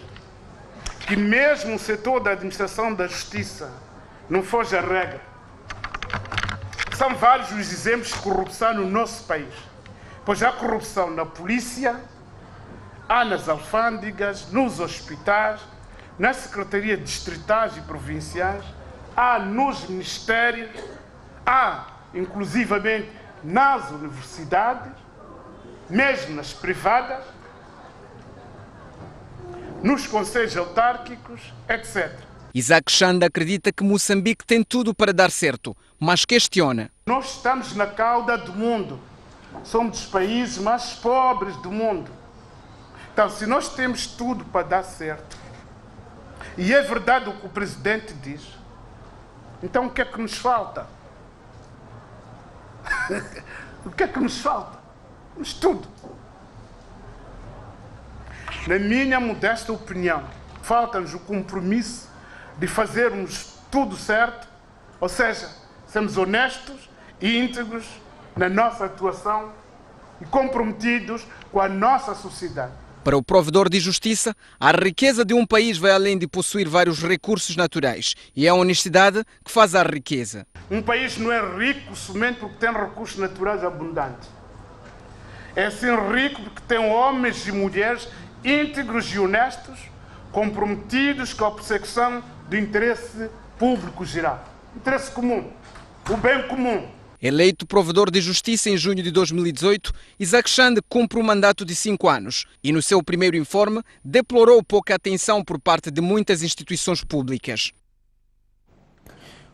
que mesmo o setor da administração da justiça não foge à regra. São vários os exemplos de corrupção no nosso país, pois há corrupção na polícia, há nas alfândegas, nos hospitais, nas secretarias distritais e provinciais, há nos ministérios, há inclusivamente nas universidades, mesmo nas privadas, nos conselhos autárquicos, etc. Isaac Chanda acredita que Moçambique tem tudo para dar certo, mas questiona. Nós estamos na cauda do mundo. Somos dos países mais pobres do mundo. Então, se nós temos tudo para dar certo, e é verdade o que o presidente diz, então o que é que nos falta? O que é que nos falta? Mas tudo. Na minha modesta opinião, falta-nos o compromisso de fazermos tudo certo, ou seja, sermos honestos e íntegros na nossa atuação e comprometidos com a nossa sociedade. Para o provedor de justiça, a riqueza de um país vai além de possuir vários recursos naturais e é a honestidade que faz a riqueza. Um país não é rico somente porque tem recursos naturais abundantes. É sim rico porque tem homens e mulheres íntegros e honestos, comprometidos com a perseguição do interesse público geral, interesse comum, o bem comum. Eleito provedor de justiça em junho de 2018, Isaac Chanda cumpre um mandato de 5 anos e no seu primeiro informe deplorou pouca atenção por parte de muitas instituições públicas.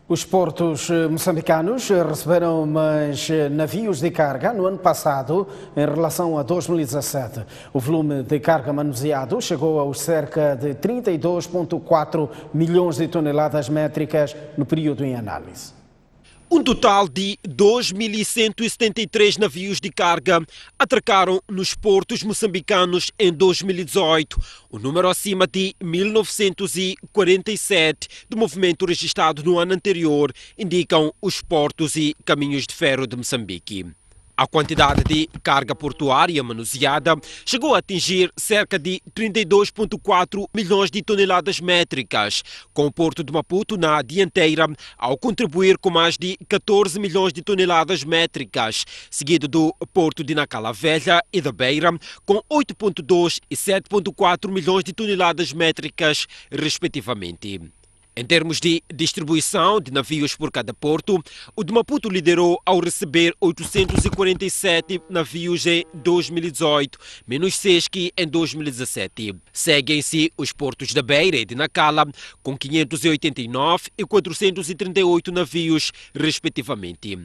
Os portos moçambicanos receberam mais navios de carga no ano passado em relação a 2017. O volume de carga manuseado chegou aos cerca de 32,4 milhões de toneladas métricas no período em análise. Um total de 2.173 navios de carga atracaram nos portos moçambicanos em 2018, o número acima de 1.947 do movimento registrado no ano anterior, indicam os portos e caminhos de ferro de Moçambique. A quantidade de carga portuária manuseada chegou a atingir cerca de 32,4 milhões de toneladas métricas, com o Porto de Maputo na dianteira, ao contribuir com mais de 14 milhões de toneladas métricas, seguido do Porto de Nacala Velha e da Beira, com 8,2 e 7,4 milhões de toneladas métricas, respectivamente. Em termos de distribuição de navios por cada porto, o de Maputo liderou ao receber 847 navios em 2018, menos 6 que em 2017. Seguem-se os portos da Beira e de Nacala, com 589 e 438 navios, respectivamente.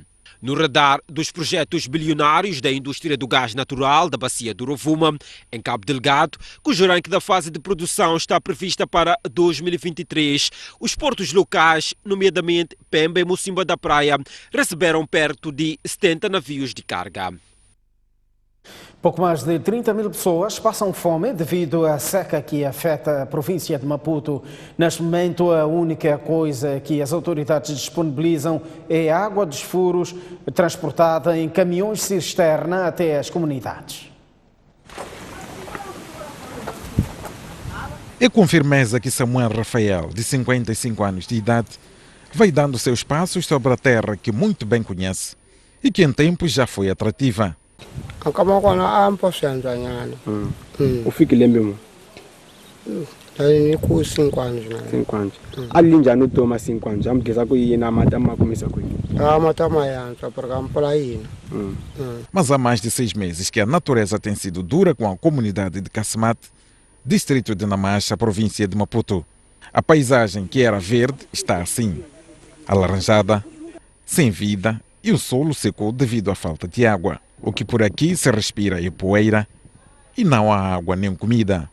No radar dos projetos bilionários da indústria do gás natural da bacia do Rovuma, em Cabo Delgado, cujo arranque da fase de produção está prevista para 2023, os portos locais, nomeadamente Pemba e Mocimboa da Praia, receberam perto de 70 navios de carga. Pouco mais de 30 mil pessoas passam fome devido à seca que afeta a província de Maputo. Neste momento, a única coisa que as autoridades disponibilizam é água dos furos transportada em caminhões cisterna até as comunidades. É com firmeza que Samuel Rafael, de 55 anos de idade, vai dando seus passos sobre a terra que muito bem conhece e que em tempos já foi atrativa. O fique lembro. Tenho 5 anos. 5 anos. Ali já não toma 5 anos. Vamos dizer que ia na mata mas começa com ele. Mas há mais de 6 meses que a natureza tem sido dura com a comunidade de Casemate, distrito de Namacha, província de Maputo. A paisagem que era verde está assim, alaranjada, sem vida, e o solo secou devido à falta de água. O que por aqui se respira é poeira e não há água nem comida.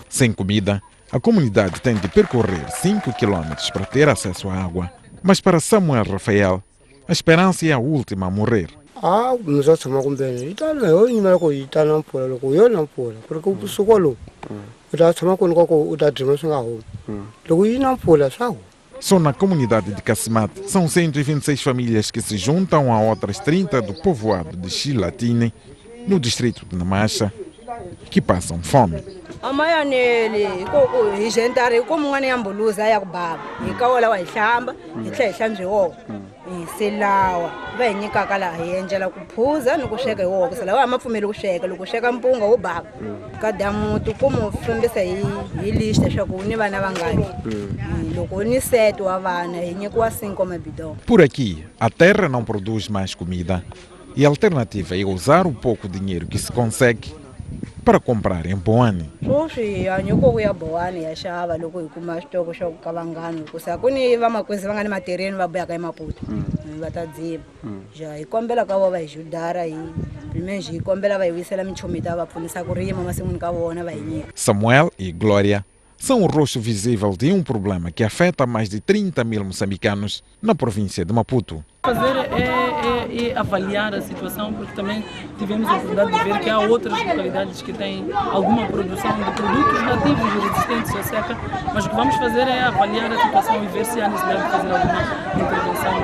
Sem comida, A comunidade tem de percorrer 5 quilômetros para ter acesso à água. Mas para Samuel Rafael, a esperança é a última a morrer. Só na comunidade de Casemate são 126 famílias que se juntam a outras 30 do povoado de Xilatine, no distrito de Namacha, que passam fome. Por aqui, a terra não produz mais comida e a alternativa é usar o pouco dinheiro que se consegue para comprar em Boane. Samuel e Glória são o rosto visível de um problema que afeta mais de 30 mil moçambicanos na província de Maputo. Fazer é avaliar a situação, porque também tivemos a oportunidade de ver que há outras localidades que têm alguma produção de produtos nativos e resistentes à seca, mas o que vamos fazer é avaliar a situação e ver se há necessidade de fazer alguma intervenção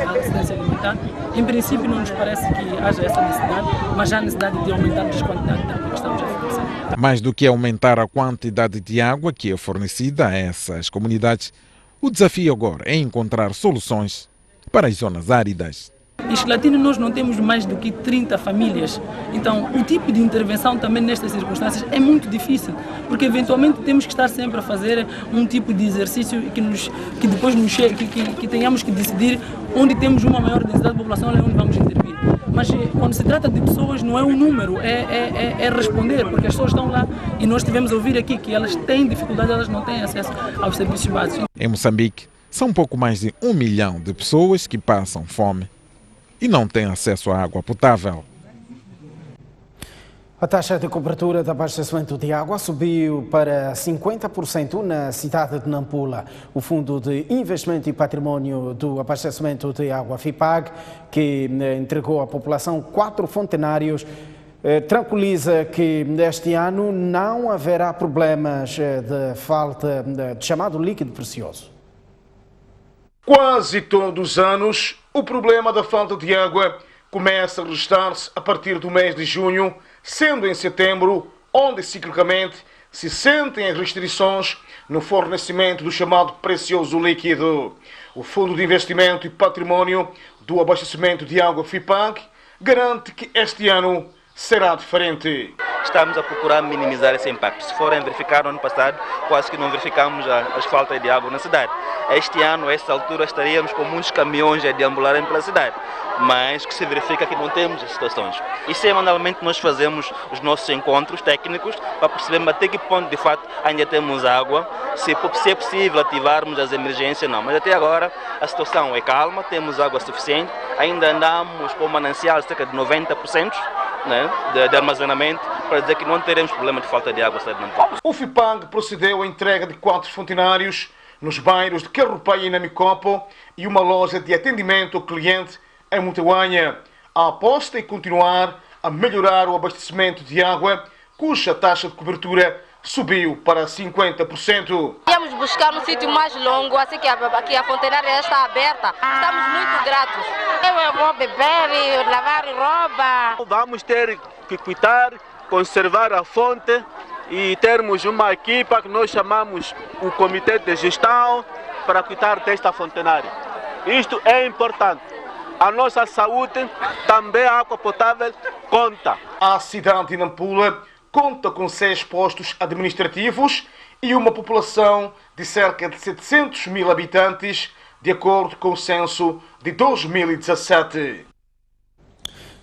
na assistência alimentar. Em princípio não nos parece que haja essa necessidade, mas há necessidade de aumentarmos a quantidade de água que estamos a fornecer. Mais do que aumentar a quantidade de água que é fornecida a essas comunidades, o desafio agora é encontrar soluções para as zonas áridas. Em Xilatine nós não temos mais do que 30 famílias, então o tipo de intervenção também nestas circunstâncias é muito difícil, porque eventualmente temos que estar sempre a fazer um tipo de exercício que depois que tenhamos que decidir onde temos uma maior densidade de população é onde vamos intervir. Mas quando se trata de pessoas não é um número, é responder, porque as pessoas estão lá e nós tivemos a ouvir aqui que elas têm dificuldade, elas não têm acesso aos serviços básicos. Em Moçambique, são pouco mais de 1 milhão de pessoas que passam fome e não têm acesso à água potável. A taxa de cobertura de abastecimento de água subiu para 50% na cidade de Nampula. O Fundo de Investimento e Património do Abastecimento de Água, FIPAG, que entregou à população 4 fontenários, tranquiliza que este ano não haverá problemas de falta de chamado líquido precioso. Quase todos os anos, o problema da falta de água começa a registrar-se a partir do mês de junho, sendo em setembro onde ciclicamente se sentem as restrições no fornecimento do chamado precioso líquido. O Fundo de Investimento e Património do Abastecimento de Água, FIPAG, garante que este ano será diferente. Estamos a procurar minimizar esse impacto. Se forem verificar no ano passado, quase que não verificamos as faltas de água na cidade. Este ano, a esta altura, estaríamos com muitos caminhões a deambularem pela cidade, mas que se verifica que não temos as situações. E semanalmente nós fazemos os nossos encontros técnicos para perceber até que ponto de fato ainda temos água, se é possível ativarmos as emergências, não. Mas até agora a situação é calma, temos água suficiente, ainda andamos com manancial cerca de 90%. De armazenamento, para dizer que não teremos problema de falta de água. O FIPAG procedeu à entrega de 4 fontenários nos bairros de Carrupaia e Namicopo e uma loja de atendimento ao cliente em Mutewanha. A aposta é continuar a melhorar o abastecimento de água, cuja taxa de cobertura subiu para 50%. Íamos buscar um sítio mais longo, assim que a fontenária está aberta. Estamos muito gratos. Eu vou beber, lavar roupa. Vamos ter que cuidar, conservar a fonte e termos uma equipa que nós chamamos o Comitê de Gestão para cuidar desta fontenária. Isto é importante. A nossa saúde, também a água potável, conta. A cidade de Nampula conta com 6 postos administrativos e uma população de cerca de 700 mil habitantes, de acordo com o censo de 2017.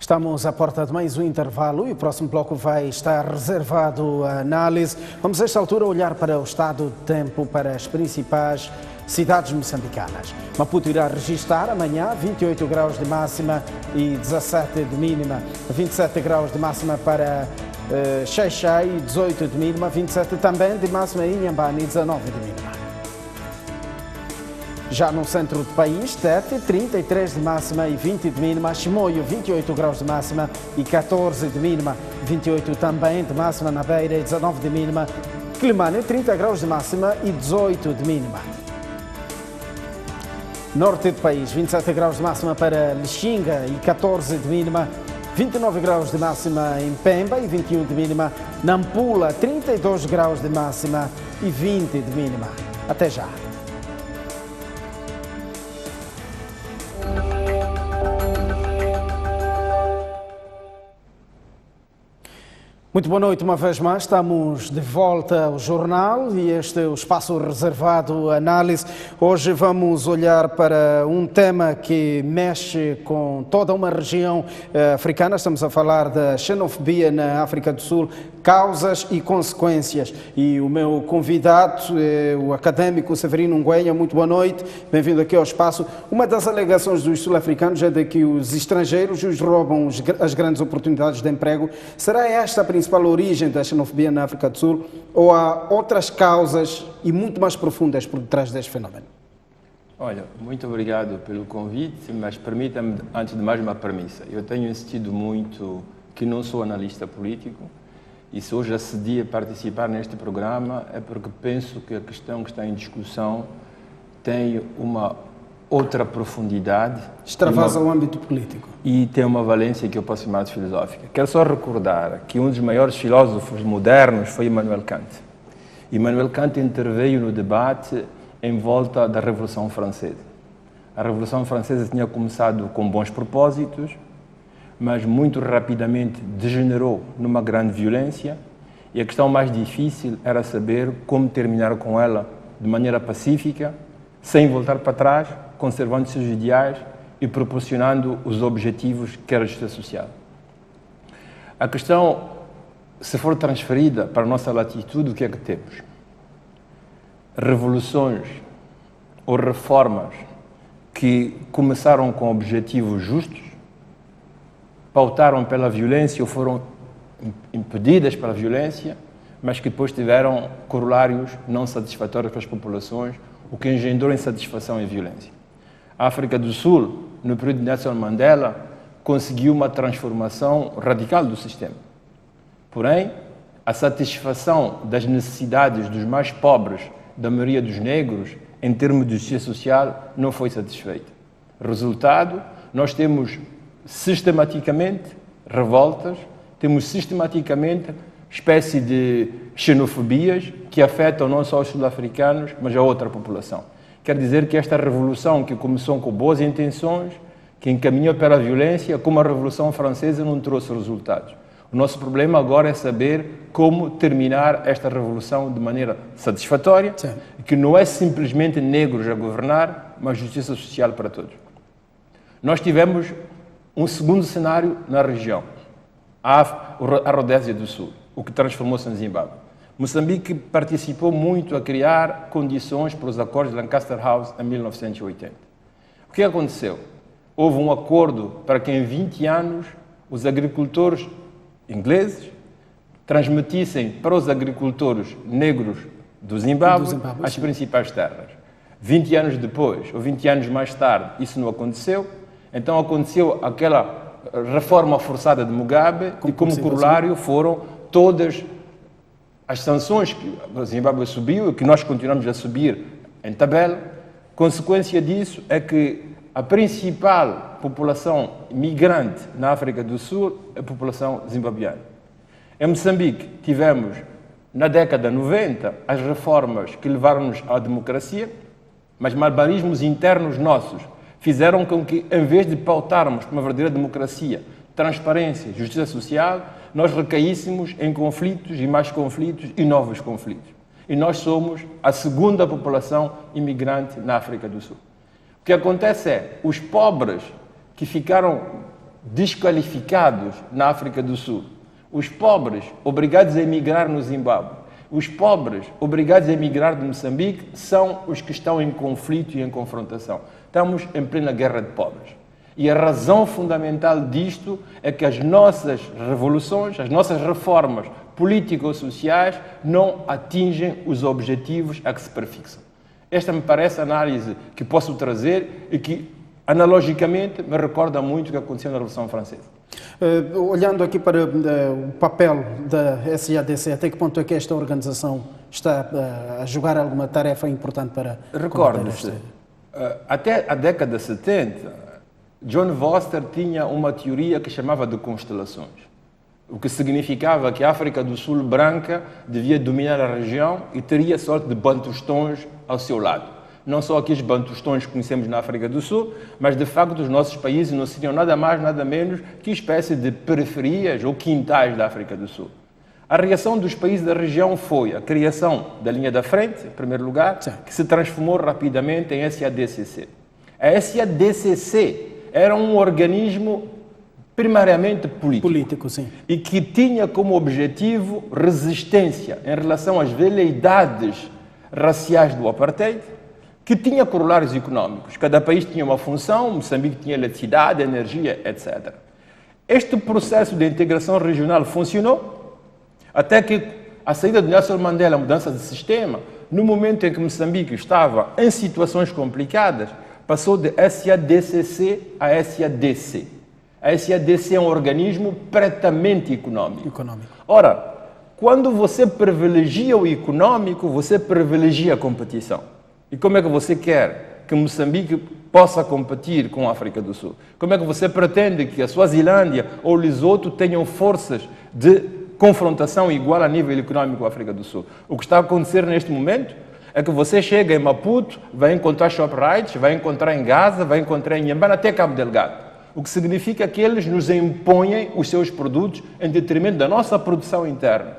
Estamos à porta de mais um intervalo e o próximo bloco vai estar reservado à análise. Vamos, a esta altura, olhar para o estado do tempo para as principais cidades moçambicanas. Maputo irá registrar amanhã 28 graus de máxima e 17 de mínima, 27 graus de máxima para Xai-Xai, 18 de mínima, 27 também de máxima, e Inhambane, 19 de mínima. Já no centro do país, Tete, 33 de máxima e 20 de mínima, Chimoio, 28 graus de máxima e 14 de mínima, 28 também de máxima na Beira e 19 de mínima, Quilimane, 30 graus de máxima e 18 de mínima. Norte do país, 27 graus de máxima para Lixinga e 14 de mínima, 29 graus de máxima em Pemba e 21 de mínima, Nampula, 32 graus de máxima e 20 de mínima. Até já. Muito boa noite uma vez mais, estamos de volta ao jornal e este é o espaço reservado à análise. Hoje vamos olhar para um tema que mexe com toda uma região africana, estamos a falar da xenofobia na África do Sul, causas e consequências. E o meu convidado é o académico Severino Nguenha. Muito boa noite, bem-vindo aqui ao espaço. Uma das alegações dos sul-africanos é de que os estrangeiros os roubam as grandes oportunidades de emprego. Será esta a principal origem da xenofobia na África do Sul ou há outras causas e muito mais profundas por detrás deste fenómeno? Olha, muito obrigado pelo convite, mas permita-me, antes de mais, uma premissa. Eu tenho insistido muito que não sou analista político e se hoje acedi a participar neste programa é porque penso que a questão que está em discussão tem uma outra profundidade. Extravasa o âmbito político. E tem uma valência que eu posso chamar de filosófica. Quero só recordar que um dos maiores filósofos modernos foi Immanuel Kant. Immanuel Kant interveio no debate em volta da Revolução Francesa. A Revolução Francesa tinha começado com bons propósitos, mas muito rapidamente degenerou numa grande violência e a questão mais difícil era saber como terminar com ela de maneira pacífica, sem voltar para trás, conservando seus ideais e proporcionando os objetivos que era a justiça social. A questão, se for transferida para a nossa latitude, o que é que temos? Revoluções ou reformas que começaram com objetivos justos, pautaram pela violência ou foram impedidas pela violência, mas que depois tiveram corolários não satisfatórios para as populações, o que engendrou insatisfação e violência. A África do Sul, no período de Nelson Mandela, conseguiu uma transformação radical do sistema. Porém, a satisfação das necessidades dos mais pobres, da maioria dos negros, em termos de justiça social, não foi satisfeita. Resultado, nós temos sistematicamente revoltas, temos sistematicamente espécie de xenofobias que afetam não só os sul-africanos, mas a outra população. Quer dizer que esta revolução que começou com boas intenções, que encaminhou para a violência, como a Revolução Francesa, não trouxe resultados. O nosso problema agora é saber como terminar esta revolução de maneira satisfatória, que não é simplesmente negros a governar, mas justiça social para todos. Nós tivemos um segundo cenário na região, a Rodésia do Sul, o que transformou-se em Zimbábue. Moçambique participou muito a criar condições para os acordos de Lancaster House em 1980. O que aconteceu? Houve um acordo para que em 20 anos os agricultores ingleses transmitissem para os agricultores negros do Zimbábue as principais terras. 20 anos depois, ou 20 anos mais tarde, isso não aconteceu. Então aconteceu aquela reforma forçada de Mugabe e como corolário foram todas as sanções que o Zimbábue subiu e que nós continuamos a subir em tabela. Consequência disso é que a principal população migrante na África do Sul é a população zimbabuiana. Em Moçambique tivemos, na década 90, as reformas que levaram-nos à democracia, mas barbarismos internos nossos fizeram com que, em vez de pautarmos uma verdadeira democracia, transparência, justiça social, nós recaíssemos em conflitos e mais conflitos e novos conflitos. E nós somos a segunda população imigrante na África do Sul. O que acontece é, os pobres que ficaram desqualificados na África do Sul, os pobres obrigados a emigrar no Zimbábue, os pobres obrigados a emigrar de Moçambique são os que estão em conflito e em confrontação. Estamos em plena guerra de pobres. E a razão fundamental disto é que as nossas revoluções, as nossas reformas político-sociais não atingem os objetivos a que se prefixam. Esta me parece a análise que posso trazer e que, analogicamente, me recorda muito o que aconteceu na Revolução Francesa. Olhando aqui para o papel da SADC, até que ponto é que esta organização está a jogar alguma tarefa importante para... Recorde-se, até a década de 70, John Vorster tinha uma teoria que chamava de constelações, o que significava que a África do Sul branca devia dominar a região e teria sorte de bantustões ao seu lado. Não só aqueles bantustões que conhecemos na África do Sul, mas de facto os nossos países não seriam nada mais, nada menos que espécie de periferias ou quintais da África do Sul. A reação dos países da região foi a criação da linha da frente, em primeiro lugar, que se transformou rapidamente em SADCC. A SADCC era um organismo primariamente político sim. E que tinha como objetivo resistência em relação às veleidades raciais do apartheid, que tinha corolários econômicos. Cada país tinha uma função, Moçambique tinha eletricidade, energia, etc. Este processo de integração regional funcionou até que a saída de Nelson Mandela, a mudança de sistema, no momento em que Moçambique estava em situações complicadas, passou de SADCC a SADC. A SADC é um organismo pretamente econômico. Ora, quando você privilegia o econômico, você privilegia a competição. E como é que você quer que Moçambique possa competir com a África do Sul? Como é que você pretende que a Suazilândia ou Lesoto tenham forças de confrontação igual a nível econômico com a África do Sul? O que está a acontecer neste momento é que você chega em Maputo, vai encontrar Shoprites, vai encontrar em Gaza, vai encontrar em Inhambane, até Cabo Delgado. O que significa que eles nos impõem os seus produtos em detrimento da nossa produção interna,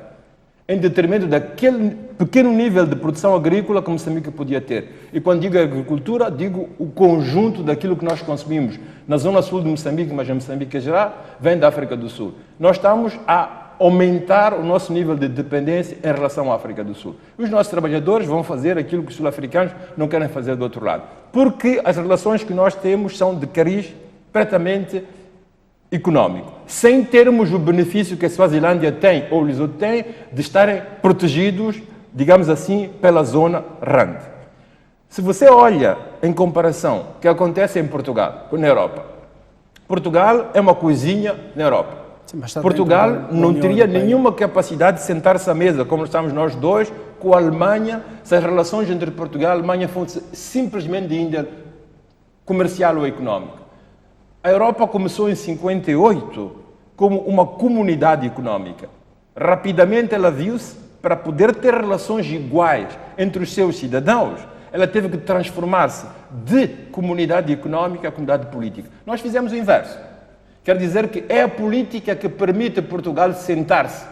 em detrimento daquele pequeno nível de produção agrícola que Moçambique podia ter. E quando digo agricultura, digo o conjunto daquilo que nós consumimos na zona sul de Moçambique, mas em Moçambique em geral, vem da África do Sul. Nós estamos a aumentar o nosso nível de dependência em relação à África do Sul. Os nossos trabalhadores vão fazer aquilo que os sul-africanos não querem fazer do outro lado. Porque as relações que nós temos são de cariz pretamente econômico, sem termos o benefício que a Suazilândia tem, ou o Lesoto tem, de estarem protegidos, digamos assim, pela zona RAND. Se você olha em comparação o que acontece em Portugal, na Europa, Portugal é uma coisinha na Europa. Portugal não teria nenhuma capacidade de sentar-se à mesa, como estamos nós dois, com a Alemanha, se as relações entre Portugal e a Alemanha fossem simplesmente de índole comercial ou económica. A Europa começou em 58 como uma comunidade económica. Rapidamente ela viu-se, para poder ter relações iguais entre os seus cidadãos, ela teve que transformar-se de comunidade económica a comunidade política. Nós fizemos o inverso. Quer dizer que é a política que permite Portugal sentar-se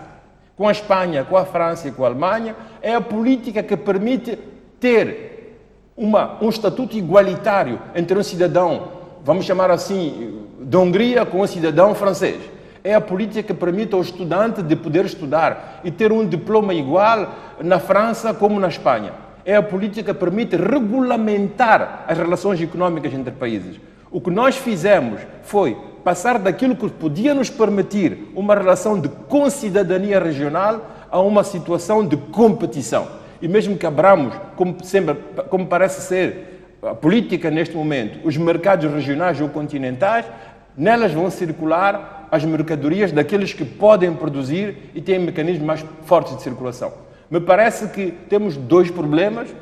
com a Espanha, com a França e com a Alemanha, é a política que permite ter um estatuto igualitário entre um cidadão, vamos chamar assim, da Hungria com um cidadão francês. É a política que permite ao estudante de poder estudar e ter um diploma igual na França como na Espanha. É a política que permite regulamentar as relações económicas entre países. O que nós fizemos foi passar daquilo que podia nos permitir uma relação de concidadania regional a uma situação de competição. E mesmo que abramos, como parece ser a política neste momento, os mercados regionais ou continentais, nelas vão circular as mercadorias daqueles que podem produzir e têm mecanismos mais fortes de circulação. Me parece que temos dois problemas.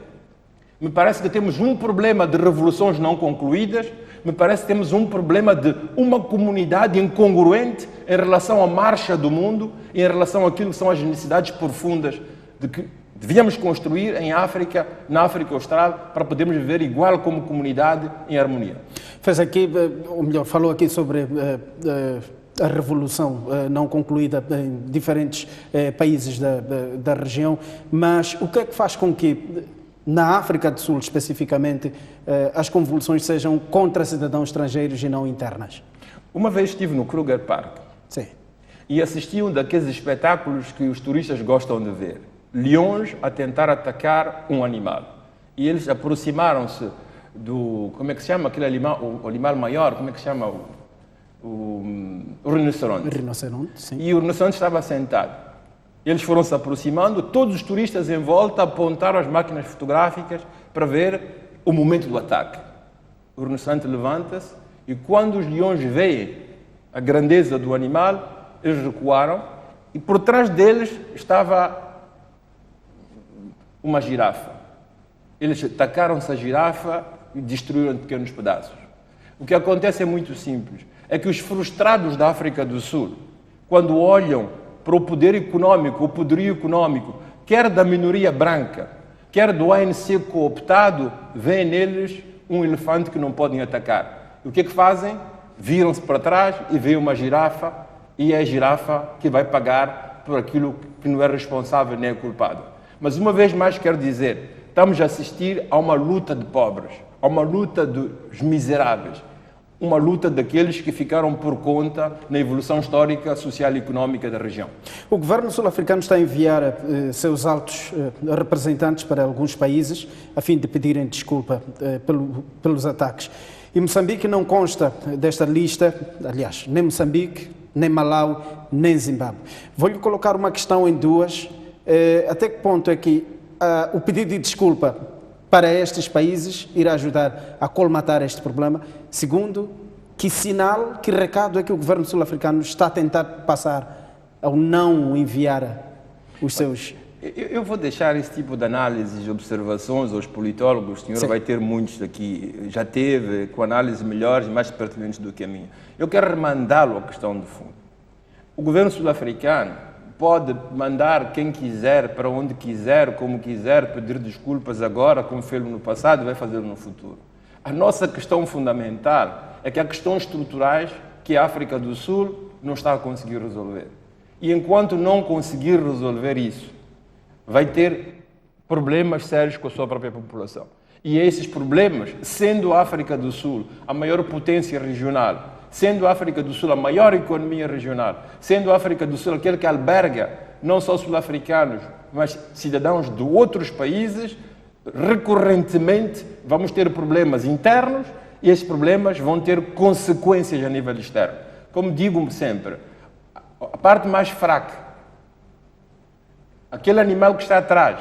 Me parece que temos um problema de revoluções não concluídas. Me parece que temos um problema de uma comunidade incongruente em relação à marcha do mundo, em relação àquilo que são as necessidades profundas de que devíamos construir em África, na África Austral, para podermos viver igual como comunidade em harmonia. Fez aqui, ou melhor, falou aqui sobre a revolução não concluída em diferentes países da região, mas o que é que faz com que na África do Sul, especificamente, as convulsões sejam contra cidadãos estrangeiros e não internas? Uma vez estive no Kruger Park. Sim. E assisti um daqueles espetáculos que os turistas gostam de ver. Leões a tentar atacar um animal. E eles aproximaram-se como é que se chama aquele animal, o animal maior, como é que se chama? O rinoceronte. Rinoceronte, sim. E o rinoceronte estava sentado. Eles foram se aproximando, todos os turistas em volta apontaram as máquinas fotográficas para ver o momento do ataque. O rinoceronte levanta-se e quando os leões veem a grandeza do animal, eles recuaram e por trás deles estava uma girafa. Eles atacaram-se a girafa e destruíram em pequenos pedaços. O que acontece é muito simples. É que os frustrados da África do Sul, quando olham para o poder econômico, o poderio econômico, quer da minoria branca, quer do ANC cooptado, veem neles um elefante que não podem atacar. E o que é que fazem? Viram-se para trás e veem uma girafa, e é a girafa que vai pagar por aquilo que não é responsável nem é culpado. Mas uma vez mais quero dizer, estamos a assistir a uma luta de pobres, a uma luta dos miseráveis, uma luta daqueles que ficaram por conta na evolução histórica, social e económica da região. O governo sul-africano está a enviar seus altos representantes para alguns países a fim de pedirem desculpa pelos ataques. E Moçambique não consta desta lista, aliás, nem Moçambique, nem Malau, nem Zimbábue. Vou-lhe colocar uma questão em duas. Até que ponto é que o pedido de desculpa para estes países irá ajudar a colmatar este problema? Segundo, que sinal, que recado é que o governo sul-africano está a tentar passar ao não enviar os seus... Eu vou deixar esse tipo de análises e observações aos politólogos. O senhor Sim. vai ter muitos aqui, já teve, com análises melhores e mais pertinentes do que a minha. Eu quero remandá-lo à questão de fundo. O governo sul-africano pode mandar quem quiser, para onde quiser, como quiser, pedir desculpas agora, como fez no passado, e vai fazê-lo no futuro. A nossa questão fundamental é que há questões estruturais que a África do Sul não está a conseguir resolver. E enquanto não conseguir resolver isso, vai ter problemas sérios com a sua própria população. E esses problemas, sendo a África do Sul a maior potência regional, sendo a África do Sul a maior economia regional, sendo a África do Sul aquele que alberga não só sul-africanos, mas cidadãos de outros países, recorrentemente vamos ter problemas internos e esses problemas vão ter consequências a nível externo. Como digo sempre, a parte mais fraca, aquele animal que está atrás,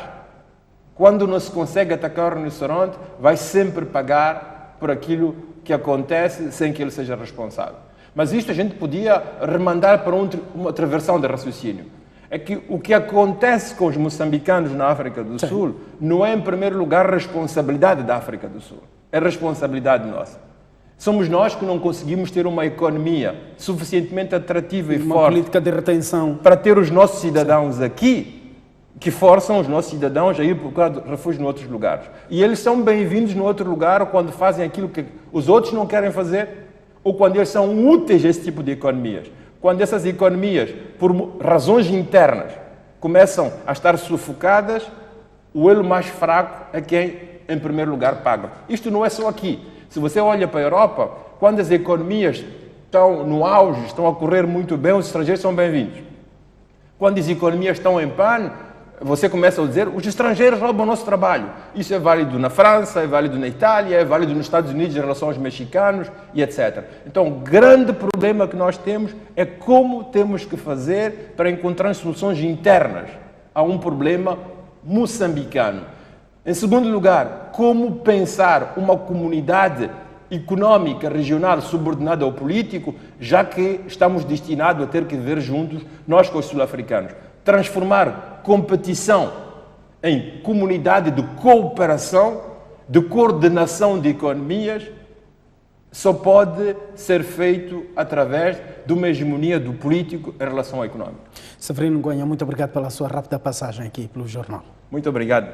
quando não se consegue atacar o rinoceronte, vai sempre pagar por aquilo que acontece sem que ele seja responsável. Mas isto a gente podia remandar para uma outra versão de raciocínio. É que o que acontece com os moçambicanos na África do Sul não é, em primeiro lugar, responsabilidade da África do Sul. É responsabilidade nossa. Somos nós que não conseguimos ter uma economia suficientemente atrativa e forte. Uma política de retenção. Para ter os nossos cidadãos aqui, que forçam os nossos cidadãos a ir procurar refúgio em outros lugares. E eles são bem-vindos no outro lugar quando fazem aquilo que os outros não querem fazer ou quando eles são úteis a esse tipo de economias. Quando essas economias, por razões internas, começam a estar sufocadas, o elo mais fraco é quem, em primeiro lugar, paga. Isto não é só aqui. Se você olha para a Europa, quando as economias estão no auge, estão a correr muito bem, os estrangeiros são bem-vindos. Quando as economias estão em pano, você começa a dizer, os estrangeiros roubam o nosso trabalho. Isso é válido na França, é válido na Itália, é válido nos Estados Unidos em relação aos mexicanos e etc. Então, o grande problema que nós temos é como temos que fazer para encontrar soluções internas a um problema moçambicano. Em segundo lugar, como pensar uma comunidade económica regional subordinada ao político, já que estamos destinados a ter que viver juntos, nós com os sul-africanos. Transformar competição em comunidade de cooperação, de coordenação de economias, só pode ser feito através de uma hegemonia do político em relação ao económico. Severino Nogueira, muito obrigado pela sua rápida passagem aqui pelo jornal. Muito obrigado.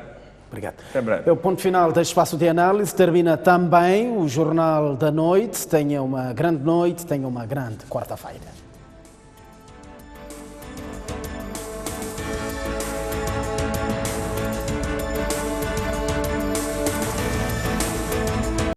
Obrigado. Até breve. É o ponto final deste espaço de análise. Termina também o Jornal da Noite. Tenha uma grande noite, tenha uma grande quarta-feira.